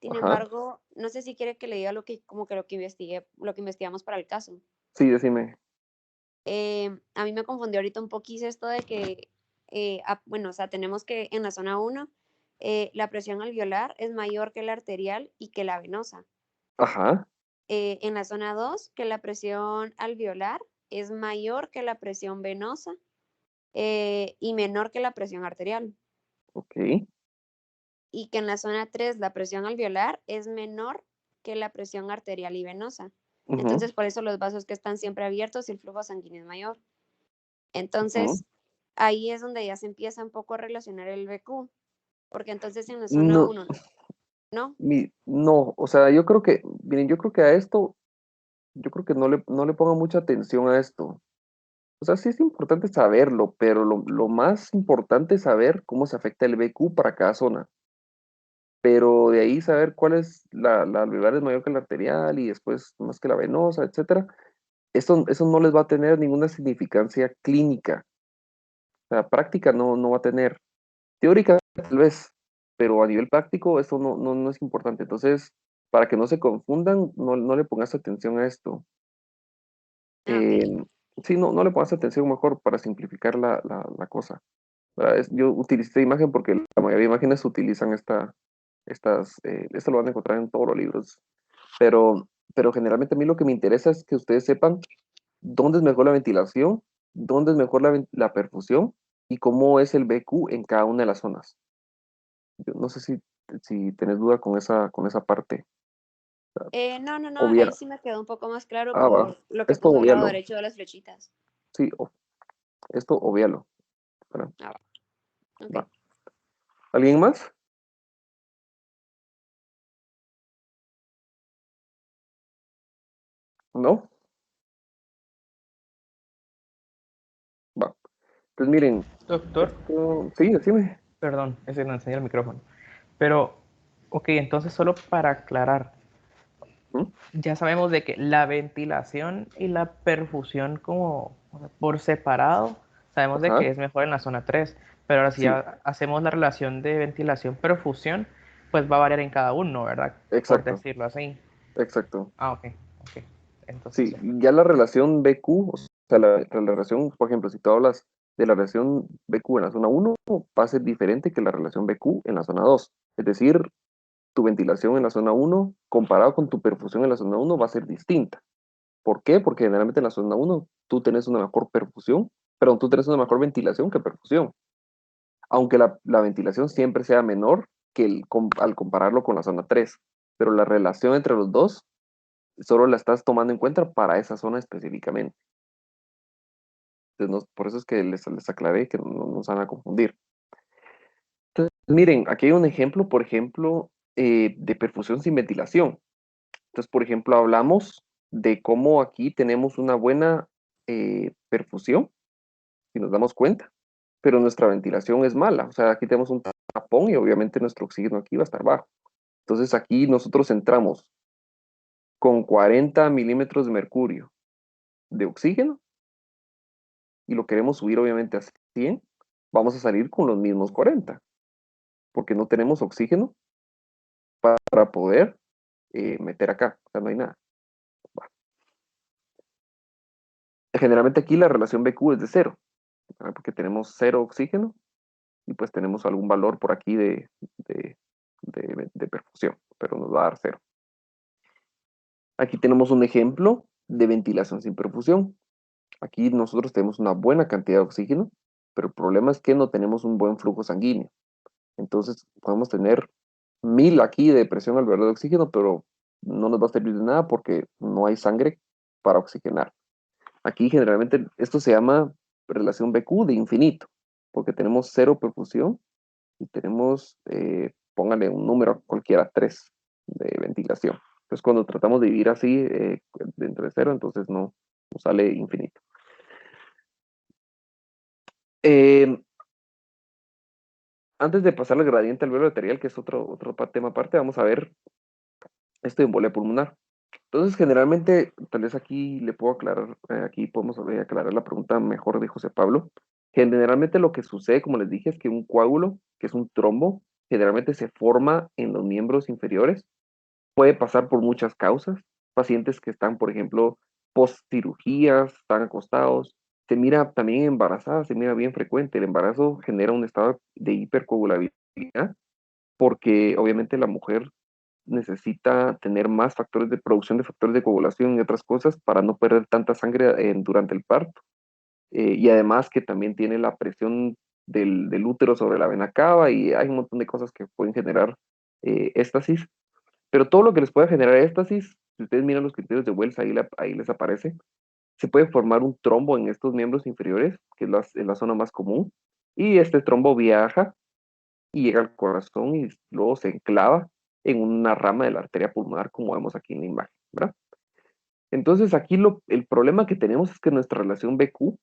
Sin Ajá. embargo, no sé si quiere que le diga como que lo que investigué, lo que investigamos para el caso. Sí, decime. A mí me confundió ahorita un poquito esto de que, bueno, o sea, tenemos que en la zona 1 la presión alveolar es mayor que la arterial y que la venosa. Ajá, En la zona 2 que la presión alveolar es mayor que la presión venosa y menor que la presión arterial. ok. Y que en la zona 3 la presión alveolar es menor que la presión arterial y venosa. Ujú, Entonces, por eso los vasos que están siempre abiertos y el flujo sanguíneo es mayor. ujú. Entonces, ahí es donde ya se empieza un poco a relacionar el BQ, porque entonces en la zona No, 1, ¿no? no, o sea, yo creo que, miren, yo creo que a esto, yo creo que no le pongan mucha atención a esto. O sea, sí es importante saberlo, pero lo más importante es saber cómo se afecta el BQ para cada zona. Pero de ahí saber cuál es la alveolar es mayor que la arterial y después más que la venosa, etcétera. Eso no les va a tener ninguna significancia clínica. O sea, práctica no va a tener. Teórica tal vez, pero a nivel práctico eso no es importante. Entonces, para que no se confundan, no le pongas atención a esto. Ah, ok. Eh, sí, no le pongas atención mejor para simplificar la cosa. ¿Verdad? Yo utilicé esta imagen porque la mayoría de imágenes utilizan esto lo van a encontrar en todos los libros, pero generalmente a mí lo que me interesa es que ustedes sepan dónde es mejor la ventilación, dónde es mejor la perfusión y cómo es el BQ en cada una de las zonas. Yo no sé si tenés duda con esa parte. No, ahí Obvia, sí me quedó un poco más claro va. por lo que Esto puso al lado obvialo. derecho de las flechitas. Sí, esto obvialo. ¿Verdad? Ah, va. Ok. Va. ¿Alguien más? ¿No? Va. Pues miren, Doctor, esto, sí, decime. perdón, ese no enseña el micrófono. Pero, ok, entonces solo para aclarar, ¿Mm? ya sabemos de que la ventilación y la perfusión como o sea, por separado, sabemos de que Ajá, es mejor en la zona 3, pero ahora si sí, ya hacemos la relación de ventilación-perfusión, pues va a variar en cada uno, ¿verdad? Por exacto, decirlo así. exacto. Ah, ok, ok. Entonces Sí, ya. ya la relación BQ, o sea, la relación, por ejemplo, si tú hablas de la relación BQ en la zona 1, va a ser diferente que la relación BQ en la zona 2. Es decir, tu ventilación en la zona 1 comparado con tu perfusión en la zona 1 va a ser distinta. ¿Por qué? Porque generalmente en la zona 1 tú tienes una mejor perfusión, perdón, tú tienes una mejor ventilación que perfusión, aunque la ventilación siempre sea menor al compararlo con la zona 3. Pero la relación entre los dos solo la estás tomando en cuenta para esa zona específicamente. Entonces, por eso es que les aclaré que no se van a confundir. Entonces, miren, aquí hay un ejemplo, por ejemplo, de perfusión sin ventilación. Entonces, por ejemplo, hablamos de cómo aquí tenemos una buena perfusión, si nos damos cuenta, pero nuestra ventilación es mala. O sea, aquí tenemos un tapón y obviamente nuestro oxígeno aquí va a estar bajo. Entonces, aquí nosotros entramos con 40 milímetros de mercurio de oxígeno y lo queremos subir obviamente a 100, vamos a salir con los mismos 40, porque no tenemos oxígeno para poder meter acá, o sea, no hay nada. Va. Generalmente aquí la relación BQ es de 0, ¿verdad? Porque tenemos 0 oxígeno y pues tenemos algún valor por aquí de perfusión, pero nos va a dar 0. Aquí tenemos un ejemplo de ventilación sin perfusión. Aquí nosotros tenemos una buena cantidad de oxígeno, pero el problema es que no tenemos un buen flujo sanguíneo. Entonces podemos tener 1000 aquí de presión alveolar de oxígeno, pero no nos va a servir de nada porque no hay sangre para oxigenar. Aquí generalmente esto se llama relación BQ de infinito, porque tenemos 0 perfusión y tenemos, póngale un número cualquiera, 3 de ventilación. Entonces cuando tratamos de dividir así, dentro de 0, entonces no nos sale infinito. Antes de pasar al gradiente alveolar arterial, que es otro tema aparte, vamos a ver esto de embolia pulmonar. Entonces, generalmente, tal vez aquí le puedo aclarar, aquí podemos aclarar la pregunta mejor de José Pablo. Generalmente lo que sucede, como les dije, es que un coágulo, que es un trombo, generalmente se forma en los miembros inferiores. Puede pasar por muchas causas. Pacientes que están, por ejemplo, post cirugías, están acostados. Se mira también embarazadas, se mira bien frecuente. El embarazo genera un estado de hipercoagulabilidad porque obviamente la mujer necesita tener más factores de producción de factores de coagulación y otras cosas para no perder tanta sangre durante el parto. Y además que también tiene la presión del útero sobre la vena cava y hay un montón de cosas que pueden generar éstasis. Pero todo lo que les pueda generar éstasis, si ustedes miran los criterios de Wells, ahí les aparece, se puede formar un trombo en estos miembros inferiores, que es la zona más común, y este trombo viaja y llega al corazón y luego se enclava en una rama de la arteria pulmonar, como vemos aquí en la imagen, ¿verdad? Entonces aquí el problema que tenemos es que nuestra relación BQ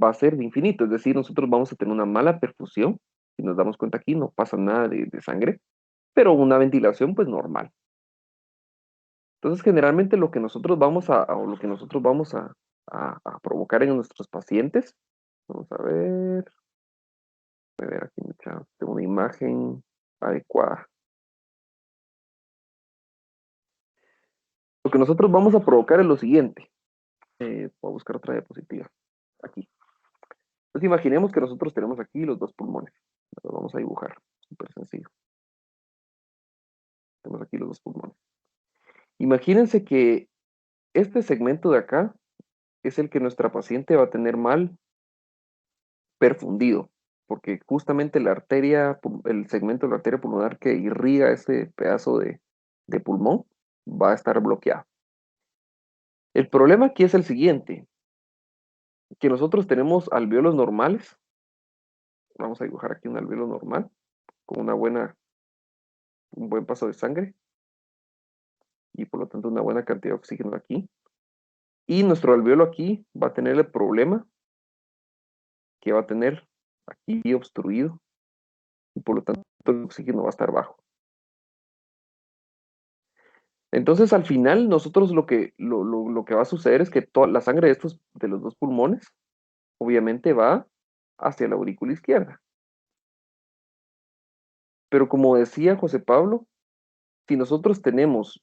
va a ser de infinito, es decir, nosotros vamos a tener una mala perfusión, si nos damos cuenta aquí no pasa nada de sangre, pero una ventilación pues normal. Entonces generalmente lo que nosotros vamos a provocar en nuestros pacientes, vamos a ver aquí tengo una imagen adecuada. Lo que nosotros vamos a provocar es lo siguiente. Voy a buscar otra diapositiva. Aquí. Entonces imaginemos que nosotros tenemos aquí los 2 pulmones. Lo vamos a dibujar. Súper sencillo. Tenemos aquí los 2 pulmones. Imagínense que este segmento de acá es el que nuestra paciente va a tener mal perfundido. Porque justamente la arteria, el segmento de la arteria pulmonar que irriga ese pedazo de pulmón va a estar bloqueado. El problema aquí es el siguiente. Que nosotros tenemos alvéolos normales. Vamos a dibujar aquí un alvéolo normal con un buen paso de sangre y por lo tanto una buena cantidad de oxígeno aquí. Y nuestro alvéolo aquí va a tener el problema que va a tener aquí obstruido y por lo tanto el oxígeno va a estar bajo. Entonces al final nosotros lo que va a suceder es que toda la sangre de los 2 pulmones obviamente va hacia la aurícula izquierda. Pero como decía José Pablo, si nosotros tenemos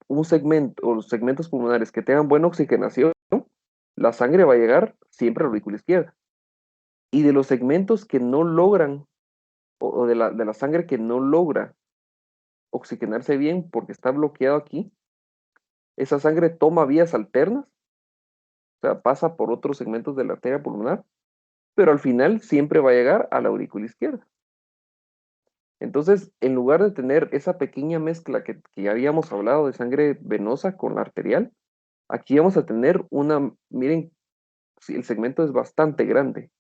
un segmento o los segmentos pulmonares que tengan buena oxigenación, la sangre va a llegar siempre a la aurícula izquierda. Y de los segmentos que no logran, o de la sangre que no logra oxigenarse bien porque está bloqueado aquí, esa sangre toma vías alternas, o sea, pasa por otros segmentos de la arteria pulmonar, pero al final siempre va a llegar a la aurícula izquierda. Entonces, en lugar de tener esa pequeña mezcla que ya habíamos hablado de sangre venosa con la arterial, aquí vamos a tener miren, el segmento es bastante grande.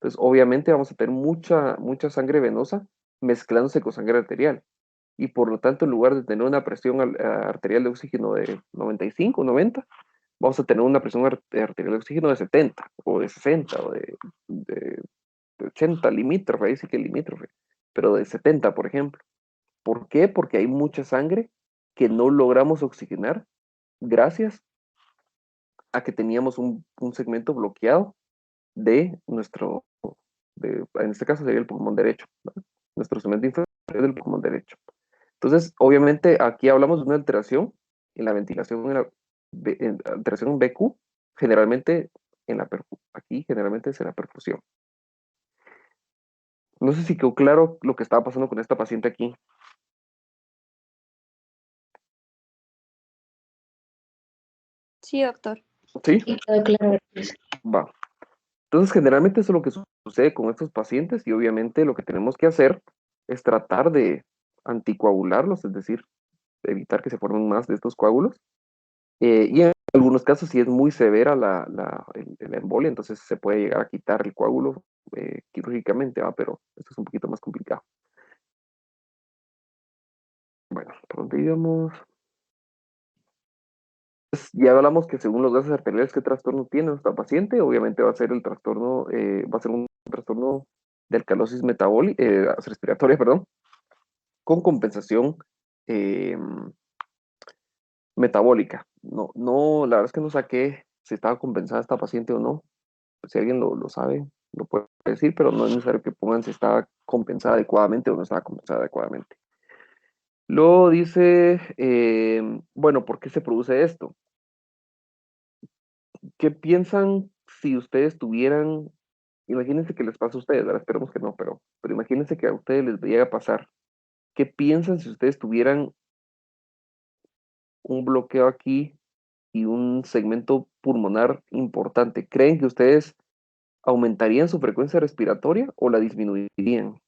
Entonces, obviamente vamos a tener mucha sangre venosa mezclándose con sangre arterial. Y por lo tanto, en lugar de tener una presión arterial de oxígeno de 95, 90, vamos a tener una presión arterial de oxígeno de 70, o de 60, o de 80, limítrofe, ahí sí que limítrofe, pero de 70, por ejemplo. ¿Por qué? Porque hay mucha sangre que no logramos oxigenar gracias a que teníamos un segmento bloqueado de en este caso sería el pulmón derecho, ¿verdad? Nuestro segmento inferior del pulmón derecho. Entonces, obviamente, aquí hablamos de una alteración en la ventilación, alteración en BQ, generalmente aquí generalmente es en la perfusión. No sé si quedó claro lo que estaba pasando con esta paciente aquí. Sí, doctor. ¿Sí? Sí, quedó claro. Va. Entonces, generalmente eso es lo que sucede con estos pacientes y obviamente lo que tenemos que hacer es tratar de anticoagularlos, es decir, evitar que se formen más de estos coágulos. Y en algunos casos, si es muy severa la embolia, entonces se puede llegar a quitar el coágulo quirúrgicamente, ¿va? Pero esto es un poquito más complicado. Bueno, ¿por dónde íbamos? Pues, ya hablamos que según los gases arteriales, ¿qué trastorno tiene nuestra paciente? Obviamente va a ser el trastorno, va a ser un trastorno de alcalosis respiratoria, perdón, con compensación eh, metabólica. No, no, la verdad es que no saqué si estaba compensada esta paciente o no. Si alguien lo sabe, lo puede decir, pero no es necesario que pongan si estaba compensada adecuadamente o no estaba compensada adecuadamente. Luego dice, bueno, ¿por qué se produce esto? ¿Qué piensan si ustedes tuvieran, imagínense que les pasa a ustedes, ¿verdad? Esperemos que no, pero imagínense que a ustedes les llega a pasar. ¿Qué piensan si ustedes tuvieran un bloqueo aquí y un segmento pulmonar importante? ¿Creen que ustedes aumentarían su frecuencia respiratoria o la disminuirían?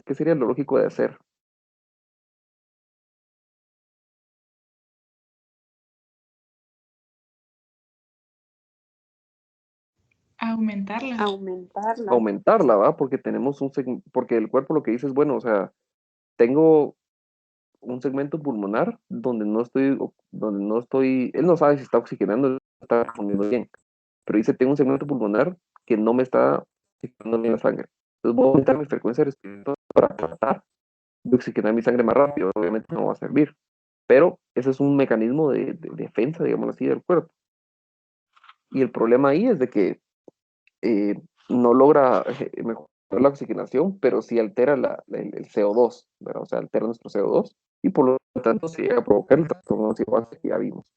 ¿Qué sería lo lógico de hacer? Aumentarla. Aumentarla. Aumentarla, ¿va? Porque porque el cuerpo lo que dice es, bueno, o sea, tengo un segmento pulmonar él no sabe si está oxigenando, está respondiendo bien, pero dice, tengo un segmento pulmonar que no me está oxigenando bien la sangre. Entonces voy a aumentar mi frecuencia respiratoria para tratar de oxigenar mi sangre más rápido. Obviamente no va a servir, pero ese es un mecanismo de defensa, digamos así, del cuerpo. Y el problema ahí es de que eh, no logra mejorar la oxigenación, pero sí altera el CO2, ¿verdad? O sea, altera nuestro CO2 y por lo tanto se llega a provocar el trastorno que ya vimos.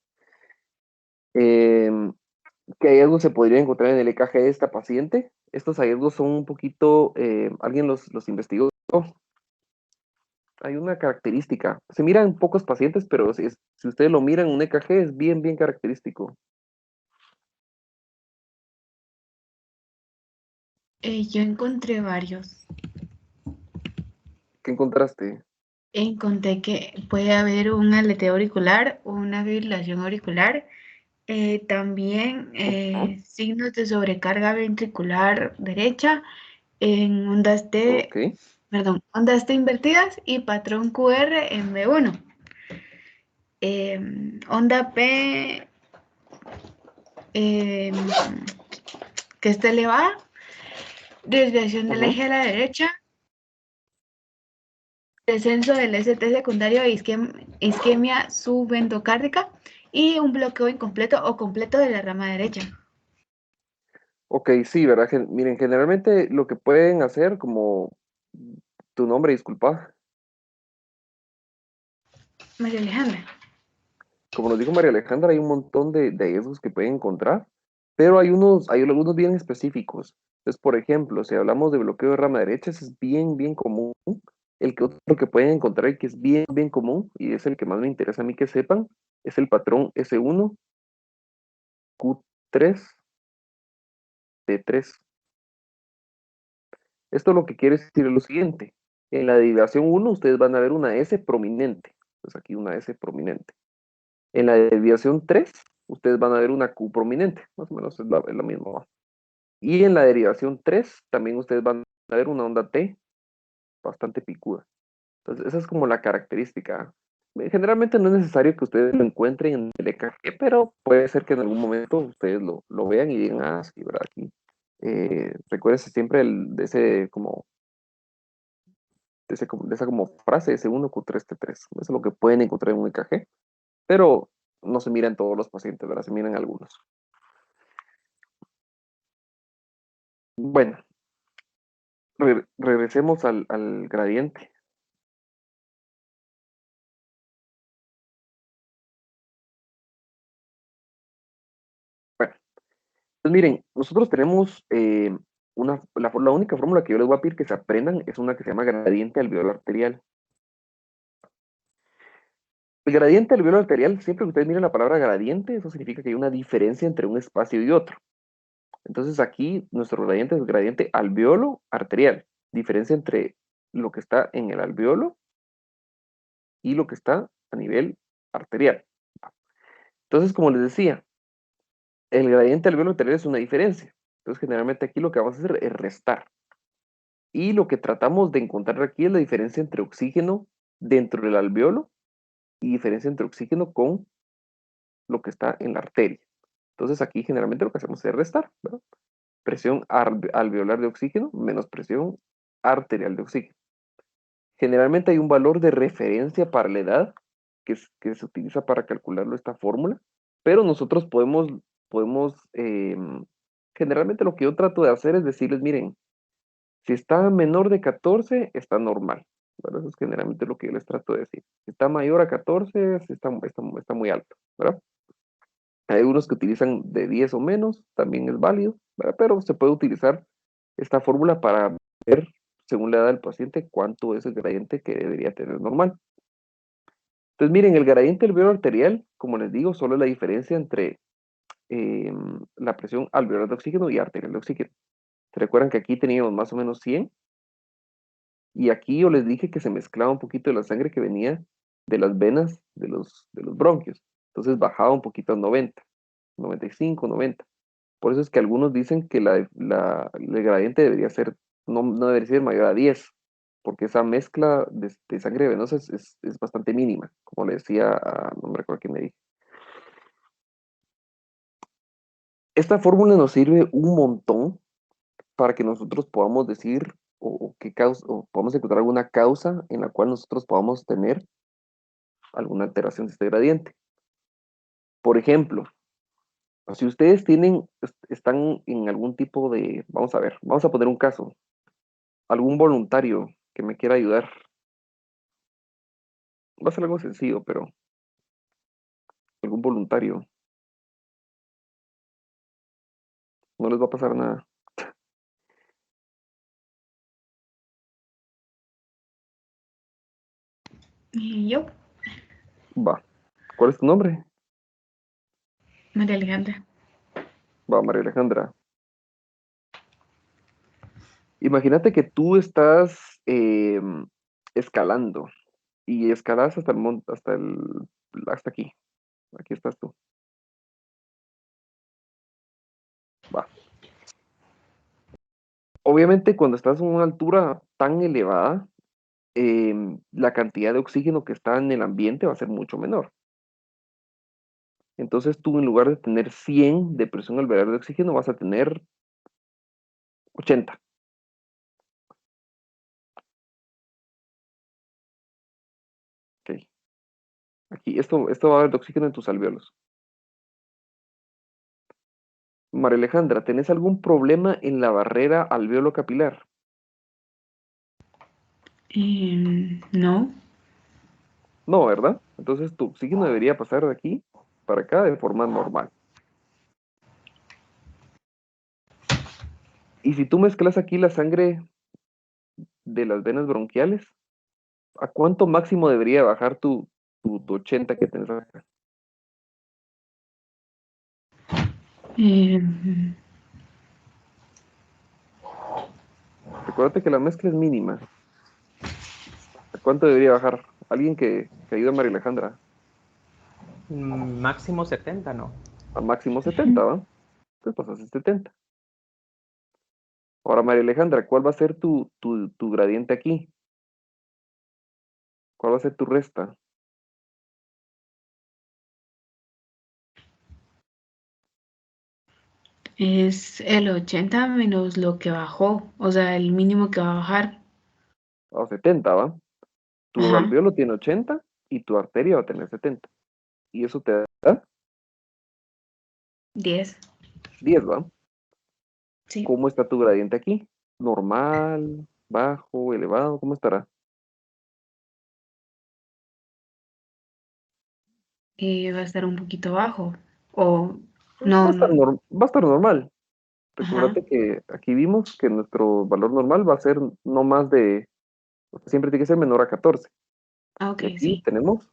¿Qué hallazgos se podría encontrar en el EKG de esta paciente? Estos hallazgos son un poquito, alguien los investigó. Hay una característica, se mira en pocos pacientes, pero si ustedes lo miran, un EKG es bien, bien característico. Yo encontré varios. ¿Qué encontraste? Encontré que puede haber un aleteo auricular o una fibrilación auricular. También signos de sobrecarga ventricular derecha en Ok. ondas T invertidas y patrón QR en B1. Onda P que está elevada, desviación del eje a la derecha, descenso del ST secundario e isquemia subendocárdica y un bloqueo incompleto o completo de la rama derecha. Ok, sí, ¿verdad? Miren, generalmente lo que pueden hacer, como tu nombre, disculpa, María Alejandra. como nos dijo María Alejandra, hay un montón de hallazgos que pueden encontrar, pero hay algunos bien específicos. Entonces, por ejemplo, si hablamos de bloqueo de rama derecha, ese es bien, bien común. Otro que pueden encontrar y que es bien, bien común, y es el que más me interesa a mí que sepan, es el patrón S1, Q3, T3. Esto lo que quiere decir es lo siguiente. En la derivación 1 ustedes van a ver una S prominente. Entonces aquí una S prominente. En la derivación 3 ustedes van a ver una Q prominente. Más o menos es lo mismo, ¿va? Y en la derivación 3 también ustedes van a ver una onda T bastante picuda. Entonces esa es como la característica. Generalmente no es necesario que ustedes lo encuentren en el EKG, pero puede ser que en algún momento ustedes lo vean y digan, ah, sí, ¿verdad? Aquí. Recuérdense siempre de ese como de esa como frase, S1, Q3, T3. Eso es lo que pueden encontrar en un EKG, pero no se miran todos los pacientes, ¿verdad? Se miran algunos. Bueno, regresemos al gradiente. Pues miren, nosotros tenemos la única fórmula que yo les voy a pedir que se aprendan es una que se llama gradiente alveolar arterial. El gradiente alveolar arterial, siempre que ustedes miren la palabra gradiente, eso significa que hay una diferencia entre un espacio y otro. Entonces aquí nuestro gradiente es gradiente alveolo arterial. Diferencia entre lo que está en el alveolo y lo que está a nivel arterial. Entonces, como les decía, el gradiente alveolo arterial es una diferencia. Entonces, generalmente aquí lo que vamos a hacer es restar. Y lo que tratamos de encontrar aquí es la diferencia entre oxígeno dentro del alveolo y diferencia entre oxígeno con lo que está en la arteria. Entonces aquí generalmente lo que hacemos es restar, ¿verdad? Presión alveolar de oxígeno menos presión arterial de oxígeno. Generalmente hay un valor de referencia para la edad que se utiliza para calcularlo esta fórmula, pero nosotros generalmente lo que yo trato de hacer es decirles, miren, si está menor de 14, está normal. ¿Verdad? Eso es generalmente lo que yo les trato de decir. Si está mayor a 14, está muy alto, ¿verdad? Hay algunos que utilizan de 10 o menos, también es válido, ¿verdad? Pero se puede utilizar esta fórmula para ver, según la edad del paciente, cuánto es el gradiente que debería tener normal. Entonces, miren, el gradiente alveolar arterial, como les digo, solo es la diferencia entre la presión alveolar de oxígeno y arterial de oxígeno. ¿Se recuerdan que aquí teníamos más o menos 100? Y aquí yo les dije que se mezclaba un poquito de la sangre que venía de las venas de los bronquios. Entonces bajaba un poquito a 90, 95, 90. Por eso es que algunos dicen que el gradiente debería ser, no debería ser mayor a 10, porque esa mezcla de sangre venosa es bastante mínima, como le decía, no me recuerdo quién me dijo. Esta fórmula nos sirve un montón para que nosotros podamos decir o podamos encontrar alguna causa en la cual nosotros podamos tener alguna alteración de este gradiente. Por ejemplo, si ustedes están en algún tipo de, vamos a ver, vamos a poner un caso, algún voluntario que me quiera ayudar. Va a ser algo sencillo, pero algún voluntario, no les va a pasar nada. Y yo, Va. ¿Cuál es tu nombre? María Alejandra. Va, María Alejandra. Imagínate que tú estás escalando y escalas hasta el monte, hasta aquí. Aquí estás tú. Va. Obviamente, cuando estás en una altura tan elevada, la cantidad de oxígeno que está en el ambiente va a ser mucho menor. Entonces tú, en lugar de tener 100 de presión alveolar de oxígeno, vas a tener 80. Ok. Aquí, esto va a haber de oxígeno en tus alvéolos. María Alejandra, ¿tenés algún problema en la barrera alveolo capilar? No. No, ¿verdad? Entonces tu oxígeno debería pasar de aquí para acá de forma normal. Y si tú mezclas aquí la sangre de las venas bronquiales, ¿a cuánto máximo debería bajar tu 80 que tenés acá? Em, Recuérdate que la mezcla es mínima. ¿A cuánto debería bajar? Alguien que ayude a María Alejandra. Máximo 70, ¿no? A máximo 70, ¿va? Pues pasas a 70. Ahora, María Alejandra, ¿cuál va a ser tu gradiente aquí? ¿Cuál va a ser tu resta? es el 80 menos lo que bajó, o sea, el mínimo que va a bajar. A 70, ¿va? Tu Ajá, alveolo tiene 80 y tu arteria va a tener 70. Y eso te da 10. 10, ¿va? Sí. ¿Cómo está tu gradiente aquí? ¿Normal, bajo, elevado? ¿Cómo estará? Va a estar un poquito bajo. O Va no, a estar, no. va a estar normal. Recuérdate que aquí vimos que nuestro valor normal va a ser no más de, siempre tiene que ser menor a 14. Ah, ok, Y aquí sí. tenemos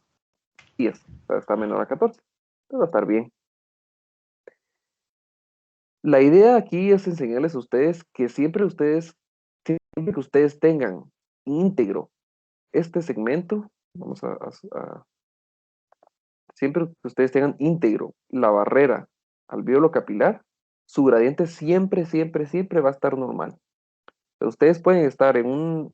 10, o sea, está menor a 14. Entonces va a estar bien. La idea aquí es enseñarles a ustedes que siempre que ustedes tengan íntegro este segmento, siempre que ustedes tengan íntegro la barrera alvéolo capilar, su gradiente siempre, siempre, siempre va a estar normal. Pero ustedes pueden estar en un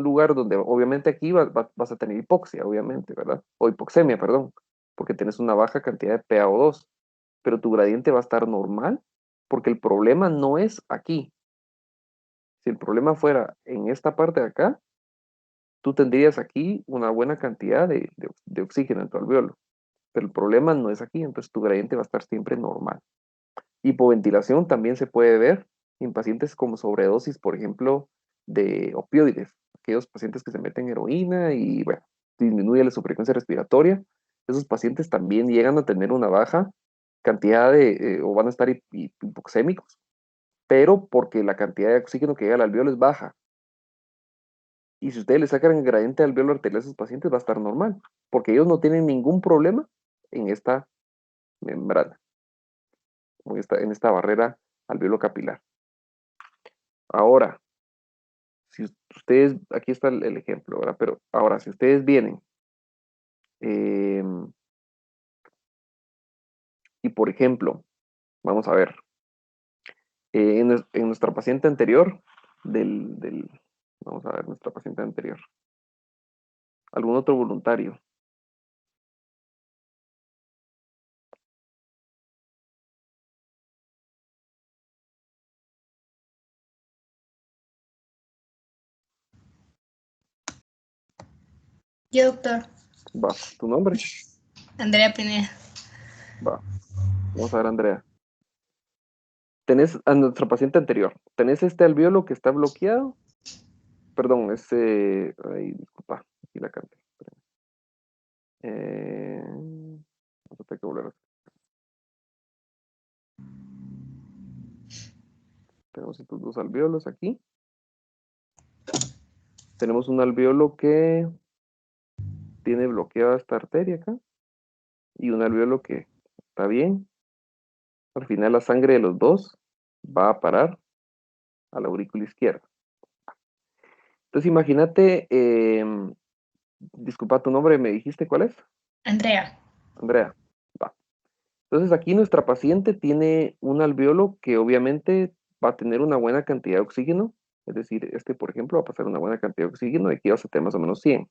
lugar donde obviamente aquí vas a tener hipoxia, obviamente, ¿verdad? O hipoxemia, perdón, porque tienes una baja cantidad de PaO2, pero tu gradiente va a estar normal porque el problema no es aquí. Si el problema fuera en esta parte de acá, tú tendrías aquí una buena cantidad de oxígeno en tu alvéolo, pero el problema no es aquí, entonces tu gradiente va a estar siempre normal. Hipoventilación también se puede ver en pacientes con sobredosis, por ejemplo, de opioides, aquellos pacientes que se meten heroína y, bueno, disminuye su frecuencia respiratoria. Esos pacientes también llegan a tener una baja cantidad o van a estar hipoxémicos, pero porque la cantidad de oxígeno que llega al alvéolo es baja. Y si ustedes le sacan el gradiente de alvéolo arterial a esos pacientes, va a estar normal, porque ellos no tienen ningún problema en esta membrana, o en esta barrera alvéolo capilar. Ahora, si ustedes, aquí está el ejemplo, ¿verdad? Pero ahora, si ustedes vienen y, por ejemplo, vamos a ver, en nuestra paciente anterior, vamos a ver, nuestra paciente anterior, algún otro voluntario. Yo, doctor. Va, ¿tu nombre? Andrea Pineda. Va, vamos a ver, Andrea. Tenés a nuestra paciente anterior, tenés este alvéolo que está bloqueado, perdón, ay, disculpa, aquí la canté. Vamos a tener que volver a... Tenemos estos dos alvéolos aquí. Tenemos un alvéolo que tiene bloqueada esta arteria acá y un alvéolo que está bien. Al final la sangre de los dos va a parar a la aurícula izquierda. Entonces imagínate, disculpa tu nombre, ¿me dijiste cuál es? Andrea. Andrea. Va. Entonces aquí nuestra paciente tiene un alvéolo que obviamente va a tener una buena cantidad de oxígeno. Es decir, por ejemplo, va a pasar una buena cantidad de oxígeno y aquí vas a tener más o menos 100.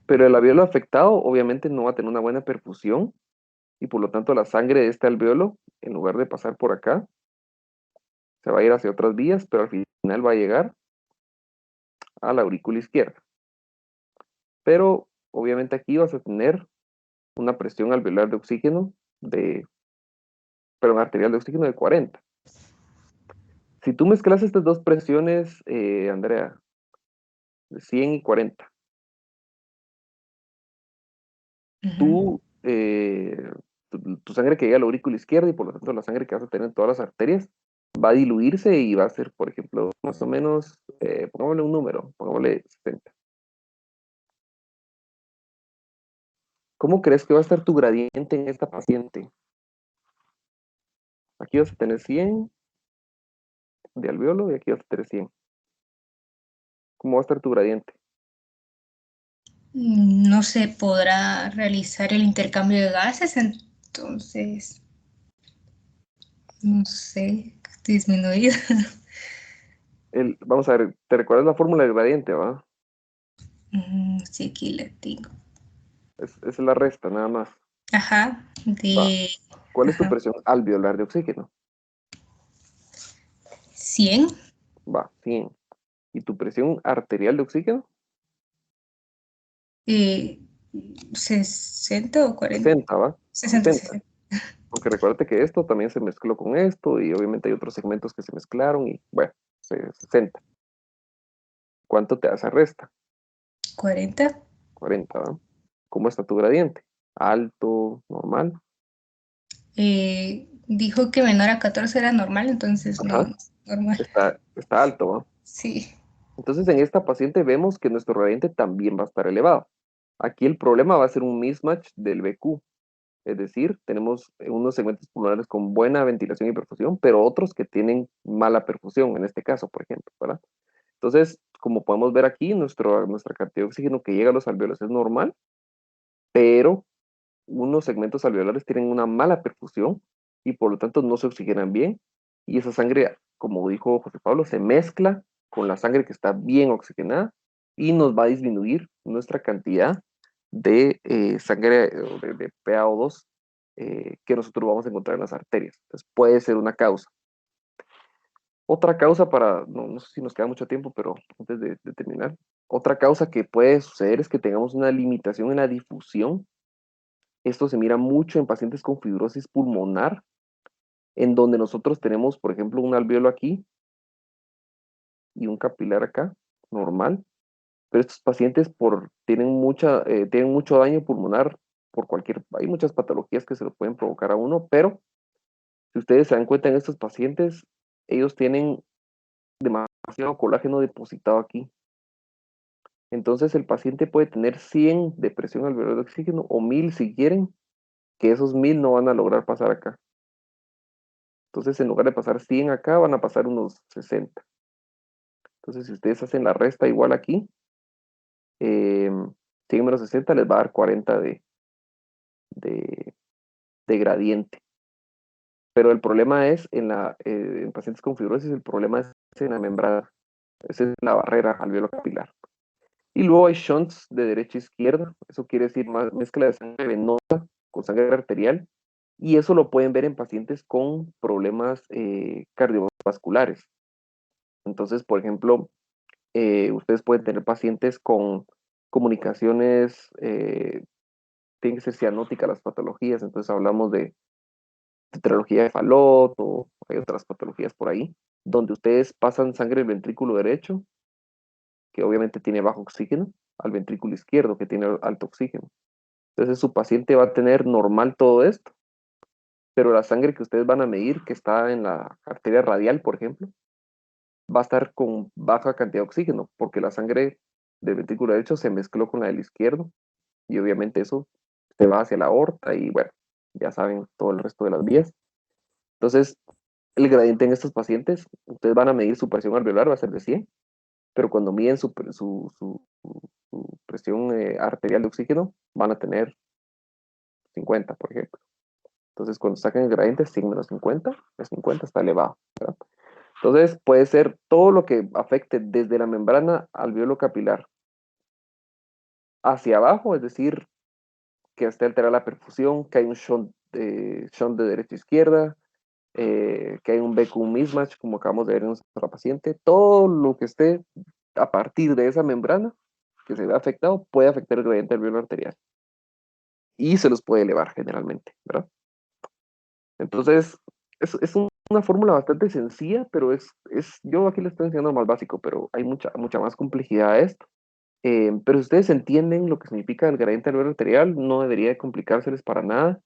Pero el alvéolo afectado obviamente no va a tener una buena perfusión y por lo tanto la sangre de este alvéolo, en lugar de pasar por acá, se va a ir hacia otras vías, pero al final va a llegar a la aurícula izquierda. Pero obviamente aquí vas a tener una presión alveolar de oxígeno arterial de oxígeno de 40. Si tú mezclas estas dos presiones, Andrea, de 100 y 40, tu sangre que llega a la aurícula izquierda y por lo tanto la sangre que vas a tener en todas las arterias va a diluirse y va a ser, por ejemplo, más o menos, pongámosle un número, pongámosle 60. ¿Cómo crees que va a estar tu gradiente en esta paciente? Aquí vas a tener 100 de alvéolo y aquí vas a tener 100. ¿Cómo va a estar tu gradiente? No se podrá realizar el intercambio de gases, entonces, no sé, disminuido. Vamos a ver, ¿te recuerdas la fórmula del gradiente, va? Sí, aquí la tengo. Es la resta, nada más. Ajá, Va. ¿Cuál es tu ajá, presión alveolar de oxígeno? 100, Va, 100. ¿Y tu presión arterial de oxígeno? 60 o 40, 60, ¿va? 60, 60. 60. Porque recuérdate que esto también se mezcló con esto y obviamente hay otros segmentos que se mezclaron y bueno, 60. ¿Cuánto te hace resta? 40, 40, ¿va? ¿Cómo está tu gradiente? ¿Alto? ¿Normal? dijo que menor a 14 era normal, entonces no, Ajá, no es normal. está alto, ¿va? Sí. Entonces, en esta paciente vemos que nuestro gradiente también va a estar elevado. Aquí el problema va a ser un mismatch del BQ. Es decir, tenemos unos segmentos pulmonares con buena ventilación y perfusión, pero otros que tienen mala perfusión, en este caso, por ejemplo, ¿verdad? Entonces, como podemos ver aquí, nuestra cantidad de oxígeno que llega a los alveolos es normal, pero unos segmentos alveolares tienen una mala perfusión y por lo tanto no se oxigenan bien. Y esa sangre, como dijo José Pablo, se mezcla con la sangre que está bien oxigenada y nos va a disminuir nuestra cantidad de sangre de PaO2 que nosotros vamos a encontrar en las arterias. Entonces puede ser una causa. Otra causa no sé si nos queda mucho tiempo, pero antes de terminar, otra causa que puede suceder es que tengamos una limitación en la difusión. Esto se mira mucho en pacientes con fibrosis pulmonar, en donde nosotros tenemos, por ejemplo, un alveolo aquí y un capilar acá, normal, pero estos pacientes tienen mucho daño pulmonar hay muchas patologías que se lo pueden provocar a uno, pero si ustedes se dan cuenta en estos pacientes, ellos tienen demasiado colágeno depositado aquí. Entonces el paciente puede tener 100 de presión alveolar de oxígeno o 1000 si quieren, que esos 1000 no van a lograr pasar acá. Entonces en lugar de pasar 100 acá, van a pasar unos 60. Entonces si ustedes hacen la resta igual aquí, 100 menos 60 les va a dar 40 de, de gradiente. Pero el problema es en pacientes con fibrosis, el problema es en la membrana, es en la barrera alveolo capilar. Y luego hay shunts de derecha a izquierda, eso quiere decir mezcla de sangre venosa con sangre arterial, y eso lo pueden ver en pacientes con problemas cardiovasculares. Entonces, por ejemplo, ustedes pueden tener pacientes con comunicaciones, tienen que ser cianóticas las patologías, entonces hablamos de tetralogía de Fallot o hay otras patologías por ahí, donde ustedes pasan sangre del ventrículo derecho, que obviamente tiene bajo oxígeno, al ventrículo izquierdo, que tiene alto oxígeno. Entonces su paciente va a tener normal todo esto, pero la sangre que ustedes van a medir, que está en la arteria radial, por ejemplo, va a estar con baja cantidad de oxígeno, porque la sangre del ventrículo derecho se mezcló con la del izquierdo, y obviamente eso se va hacia la aorta, y bueno, ya saben todo el resto de las vías. Entonces, el gradiente en estos pacientes, ustedes van a medir su presión alveolar, va a ser de 100, pero cuando miden su presión arterial de oxígeno, van a tener 50, por ejemplo. Entonces, cuando sacan el gradiente, 100 menos 50, el 50 está elevado, ¿verdad? Entonces, puede ser todo lo que afecte desde la membrana alveolo capilar hacia abajo, es decir, que esté alterada la perfusión, que hay un shunt de derecha a izquierda, que hay un BQ mismatch, como acabamos de ver en nuestra paciente, todo lo que esté a partir de esa membrana que se ve afectado puede afectar el gradiente alveolar arterial y se los puede elevar generalmente, ¿verdad? Entonces, una fórmula bastante sencilla, pero yo aquí les estoy enseñando más básico, pero hay mucha más complejidad a esto. Pero si ustedes entienden lo que significa el gradiente alveolar arterial, no debería de complicárseles para nada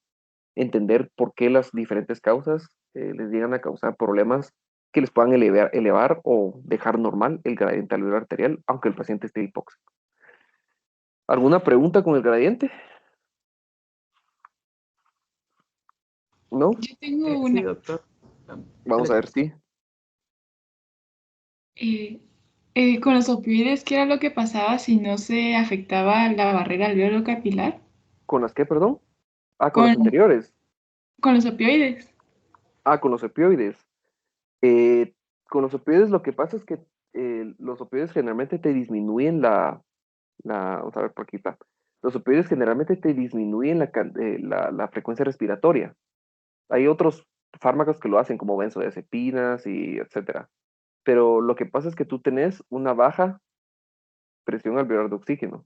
entender por qué las diferentes causas les llegan a causar problemas que les puedan elevar o dejar normal el gradiente alveolar arterial, aunque el paciente esté hipóxico. ¿Alguna pregunta con el gradiente? ¿No? Yo tengo Sí, una. doctor. Vamos a ver si. Eh, con los opioides, ¿qué era lo que pasaba si no se afectaba la barrera alveolo capilar? ¿Con las qué, perdón? Ah, con las Con, anteriores. con los opioides. Ah, con los opioides. Eh, con los opioides lo que pasa es que los opioides generalmente te disminuyen vamos a ver por aquí está. Los opioides generalmente te disminuyen la frecuencia respiratoria. Hay otros fármacos que lo hacen, como benzodiazepinas y etcétera. Pero lo que pasa es que tú tenés una baja presión alveolar de oxígeno,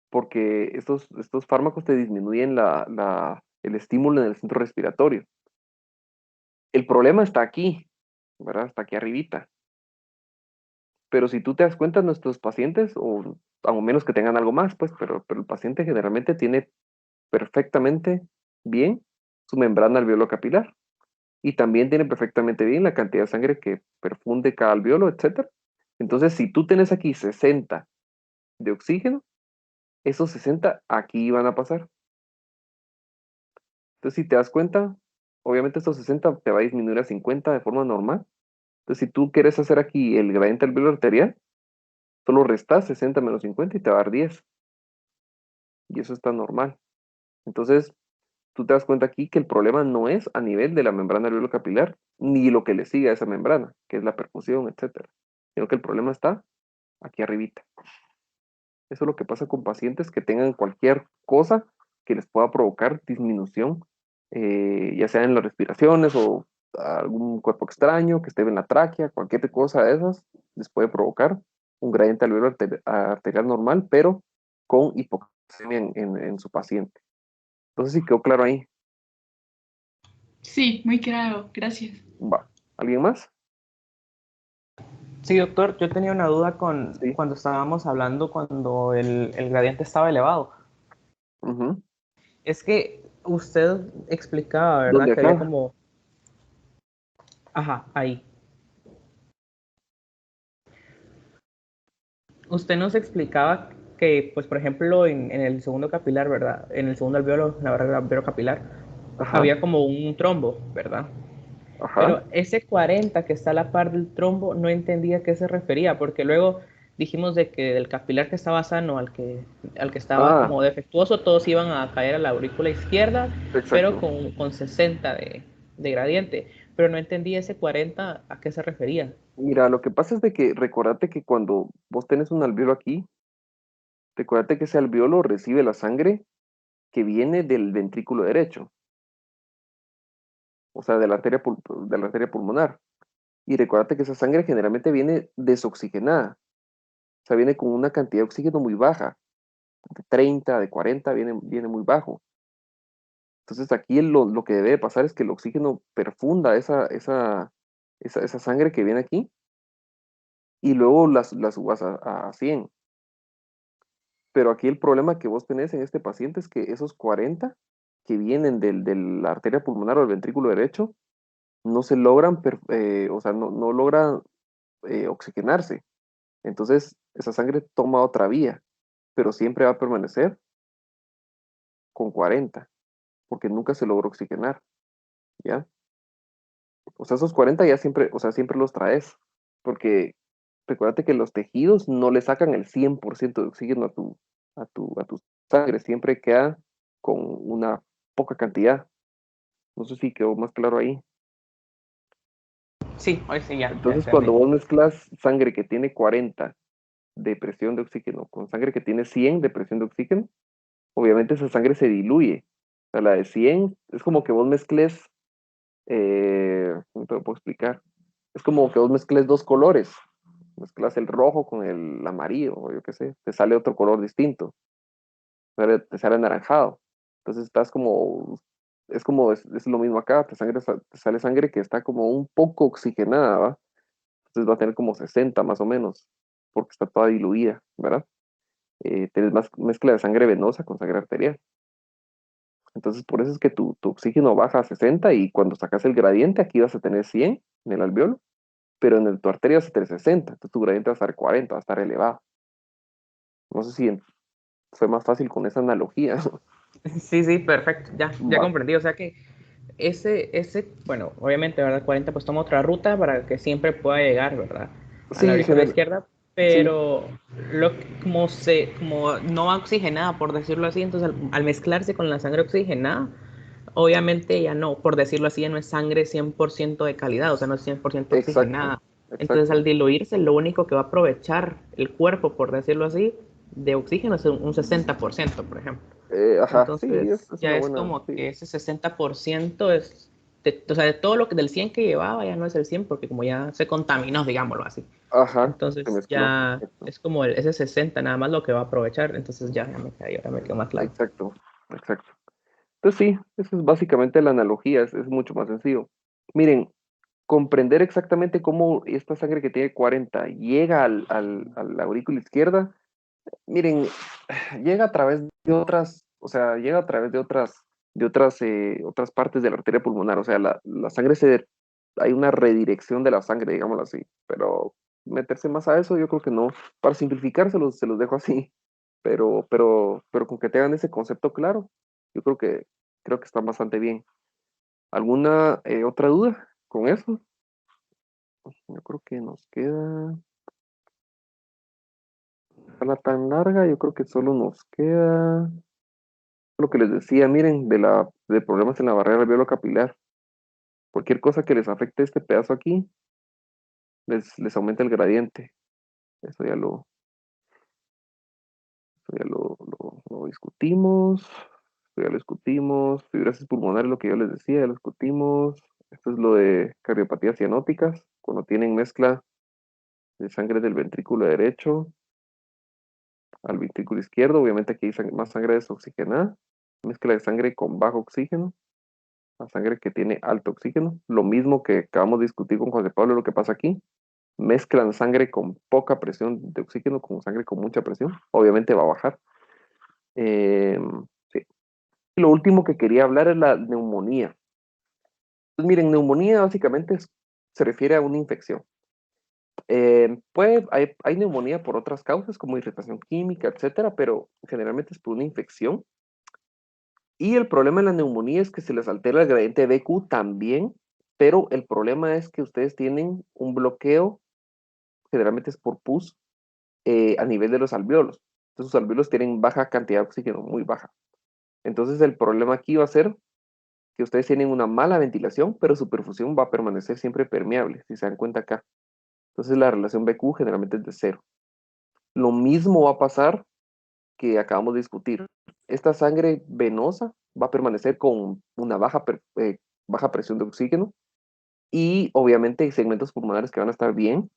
porque estos fármacos te disminuyen el estímulo en el centro respiratorio. El problema está aquí, ¿verdad? Está aquí arribita. Pero si tú te das cuenta, nuestros pacientes, o a menos que tengan algo más, pues, pero el paciente generalmente tiene perfectamente bien su membrana alveolo capilar y también tiene perfectamente bien la cantidad de sangre que perfunde cada alveolo, etc. Entonces, si tú tienes aquí 60 de oxígeno, esos 60 aquí van a pasar. Entonces, si te das cuenta, obviamente estos 60 te va a disminuir a 50 de forma normal. Entonces, si tú quieres hacer aquí el gradiente alveolo arterial, solo restas 60 menos 50 y te va a dar 10. Y eso está normal. Entonces, tú te das cuenta aquí que el problema no es a nivel de la membrana alveolo capilar, ni lo que le sigue a esa membrana, que es la perfusión, etcétera, sino que el problema está aquí arribita. Eso es lo que pasa con pacientes que tengan cualquier cosa que les pueda provocar disminución, ya sea en las respiraciones o algún cuerpo extraño que esté en la tráquea, cualquier cosa de esas, les puede provocar un gradiente alveolo arterial normal, pero con hipoxemia en su paciente. Entonces, sí quedó claro ahí. Sí, muy claro, gracias. Va. ¿Alguien más? Sí, doctor, yo tenía una duda con Sí. cuando estábamos hablando cuando el gradiente estaba elevado. Ujú. Es que usted explicaba, ¿verdad? ¿Dónde Que había acá? como... Ajá, ahí. Usted nos explicaba que, pues, por ejemplo, en el segundo capilar, ¿verdad? En el segundo alveolo, la barrera alveolo capilar, Ajá, había como un trombo, ¿verdad? ajá. Pero ese 40 que está a la par del trombo, no entendía a qué se refería, porque luego dijimos de que del capilar que estaba sano al que estaba Ah, como defectuoso, todos iban a caer a la aurícula izquierda, pero exacto. con 60 de gradiente. Pero no entendía ese 40 a qué se refería. Mira, lo que pasa es de que recordate que cuando vos tenés un alveolo aquí, recordate que ese alveolo recibe la sangre que viene del ventrículo derecho, o sea, de la arteria pulmonar. Y recordate que esa sangre generalmente viene desoxigenada, o sea, viene con una cantidad de oxígeno muy baja, de 30, de 40, viene muy bajo. Entonces aquí lo que debe pasar es que el oxígeno perfunda esa sangre que viene aquí y luego las subas a 100. Pero aquí el problema que vos tenés en este paciente es que esos 40 que vienen de la arteria pulmonar o del ventrículo derecho no se logran, o sea, no logran oxigenarse. Entonces, esa sangre toma otra vía, pero siempre va a permanecer con 40, porque nunca se logró oxigenar, ¿ya? O sea, esos 40 ya siempre, o sea, siempre los traes, porque recuérdate que los tejidos no le sacan el 100% de oxígeno a tu sangre, siempre queda con una poca cantidad. No sé si quedó más claro ahí. Sí, hoy sí, ya Entonces, cuando entendí. vos mezclas sangre que tiene 40 de presión de oxígeno con sangre que tiene 100 de presión de oxígeno, obviamente esa sangre se diluye. O sea, la de 100 es como que vos mezcles, ¿cómo te lo puedo explicar? Es como que vos mezcles dos colores. Mezclas el rojo con el amarillo, o yo qué sé, te sale otro color distinto, te sale anaranjado. Entonces estás como, es lo mismo acá, te sale sangre que está como un poco oxigenada, ¿va? Entonces va a tener como 60 más o menos, porque está toda diluida, ¿verdad? Tienes más mezcla de sangre venosa con sangre arterial. Entonces por eso es que tu oxígeno baja a 60 y cuando sacas el gradiente aquí vas a tener 100 en el alveolo, pero en tu arteria vas a tener 60, entonces tu gradiente va a estar 40, va a estar elevado. No sé si fue más fácil con esa analogía. Sí, sí, perfecto, ya Va. comprendí. O sea que bueno, obviamente, ¿verdad? 40 pues toma otra ruta para que siempre pueda llegar, ¿verdad? A la Sí, aurícula izquierda, sí, pero como no va oxigenada, por decirlo así, entonces al mezclarse con la sangre oxigenada, obviamente ya no, por decirlo así, ya no es sangre 100% de calidad, o sea, no es 100% exacto, oxigenada. Entonces al exacto. diluirse, lo único que va a aprovechar el cuerpo, por decirlo así, de oxígeno es un 60%, por ejemplo. Ajá, sí, Entonces es una ya es buena, como sí. que ese 60% es, o sea, de todo lo que del 100 que llevaba ya no es el 100 porque como ya se contaminó, digámoslo así. Ajá, se Entonces mezcló, ya exacto, es como ese 60 nada más lo que va a aprovechar. Entonces ahora me quedó más claro. exacto, exacto. Entonces sí, esa es básicamente la analogía, es mucho más sencillo. Miren, comprender exactamente cómo esta sangre que tiene 40 llega a la aurícula izquierda, miren, llega a través de otras, o sea, llega a través de otras otras partes de la arteria pulmonar. O sea, la sangre hay una redirección de la sangre, digámoslo así. Pero meterse más a eso, yo creo que no. Para simplificar, se los dejo así. Pero con que tengan ese concepto claro, yo creo que están bastante bien. ¿Alguna otra duda con eso? Yo creo que nos queda. Para tan larga, yo creo que solo nos queda lo que les decía, miren, de problemas en la barrera alveolo-capilar. Cualquier cosa que les afecte este pedazo aquí, les aumenta el gradiente. Eso lo discutimos. Esto ya lo discutimos. Fibrosis pulmonar es lo que yo les decía, ya lo discutimos. Esto es lo de cardiopatías cianóticas, cuando tienen mezcla de sangre del ventrículo derecho al ventrículo izquierdo. Obviamente aquí hay más sangre desoxigenada. Mezcla de sangre con bajo oxígeno, la sangre que tiene alto oxígeno. Lo mismo que acabamos de discutir con José Pablo, lo que pasa aquí. Mezclan sangre con poca presión de oxígeno con sangre con mucha presión. Obviamente va a bajar. Sí. Y lo último que quería hablar es la neumonía. Pues miren, neumonía básicamente se refiere a una infección. Hay neumonía por otras causas, como irritación química, etcétera, pero generalmente es por una infección. Y el problema de la neumonía es que se les altera el gradiente BQ también, pero el problema es que ustedes tienen un bloqueo, generalmente es por pus, a nivel de los alvéolos. Entonces, sus alvéolos tienen baja cantidad de oxígeno, muy baja. Entonces, el problema aquí va a ser que ustedes tienen una mala ventilación, pero su perfusión va a permanecer siempre permeable, si se dan cuenta acá. Entonces, la relación BQ generalmente es de 0. Lo mismo va a pasar que acabamos de discutir. Esta sangre venosa va a permanecer con una baja presión de oxígeno y obviamente hay segmentos pulmonares que van a estar bien,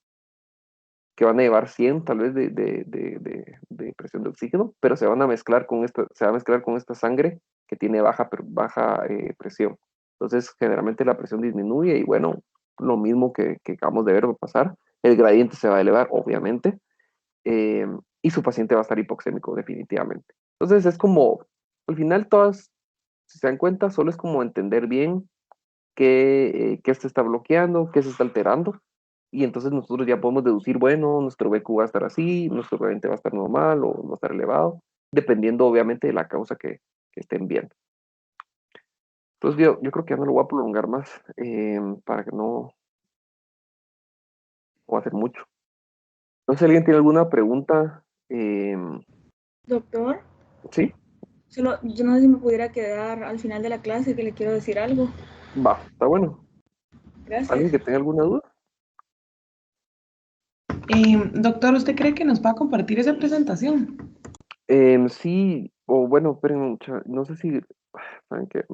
que van a llevar 100 tal vez de presión de oxígeno, pero se va a mezclar con esta sangre que tiene baja presión. Entonces generalmente la presión disminuye y bueno, lo mismo que acabamos de ver va a pasar. El gradiente se va a elevar, obviamente, y su paciente va a estar hipoxémico definitivamente. Entonces es como, al final todas, si se dan cuenta, solo es como entender bien qué se está bloqueando, qué se está alterando, y entonces nosotros ya podemos deducir, bueno, nuestro BQ va a estar así, nuestro gradiente va a estar normal o va a estar elevado, dependiendo obviamente de la causa que estén viendo. Entonces yo creo que ya no lo voy a prolongar más, para que no va a hacer mucho. No sé si alguien tiene alguna pregunta. Doctor, ¿Sí? yo no sé si me pudiera quedar al final de la clase, que le quiero decir algo. Va, está bueno. Gracias. ¿Alguien que tenga alguna duda? Doctor, ¿usted cree que nos va a compartir esa presentación? Sí, o bueno, esperen, no sé si... ¿Saben qué?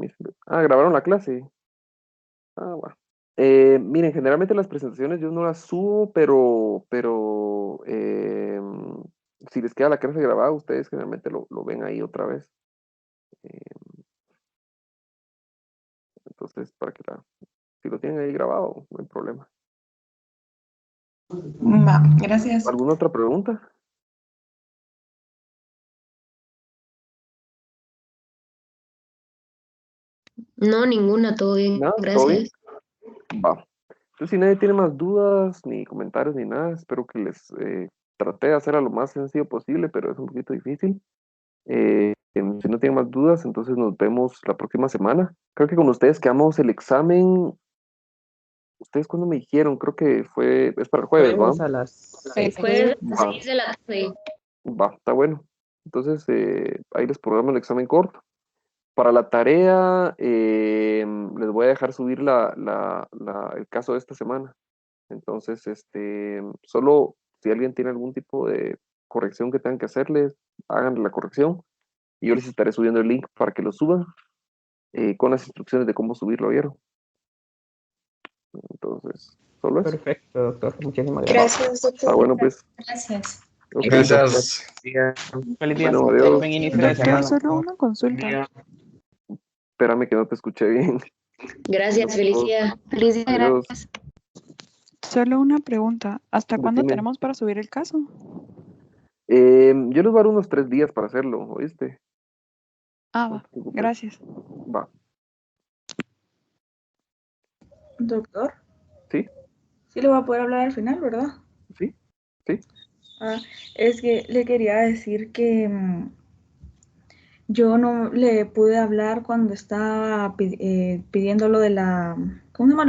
Grabaron la clase. Va. Miren, generalmente las presentaciones yo no las subo, pero si les queda la clase grabada, ustedes generalmente lo ven ahí otra vez. Eh, entonces, si lo tienen ahí grabado, no hay problema. Va, gracias. ¿Alguna otra pregunta? No, ninguna, todo bien. ¿Nada? ¿Todo bien? Gracias. Va. Entonces, si nadie tiene más dudas, ni comentarios, ni nada, espero que les traté de hacer a lo más sencillo posible, pero es un poquito difícil. Si no tienen más dudas, entonces nos vemos la próxima semana. Creo que con ustedes quedamos el examen. ¿Ustedes cuándo me dijeron? Creo que es para el jueves, ¿va? Jueves a las 6. Jueves Va, 6 de la tarde. va, está bueno. Entonces, ahí les programo el examen corto. Para la tarea, les voy a dejar subir el caso de esta semana. Entonces, solo si alguien tiene algún tipo de corrección que tengan que hacerles, hagan la corrección y yo les estaré subiendo el link para que lo suban con las instrucciones de cómo subirlo, ¿vieron? Entonces, solo eso. Perfecto, doctor. Muchísimas gracias. Gracias, doctor. Está bueno, pues. Gracias. Ok, Gracias. Feliz día. Bueno, adiós. Buen inicio de Doctor, semana. solo una consulta. Espérame que no te escuché bien. Gracias, Felicia. Feliz día, Adiós. gracias. Solo una pregunta. ¿Hasta cuándo Decime. tenemos para subir el caso? Yo les voy a dar unos 3 días para hacerlo, ¿oíste? Ah, No va. te preocupes. Gracias. Va. Doctor, ¿Sí? sí le voy a poder hablar al final, ¿verdad? ¿Sí? ¿Sí? Es que le quería decir que yo no le pude hablar cuando estaba pidiendo lo de la, ¿cómo se llama?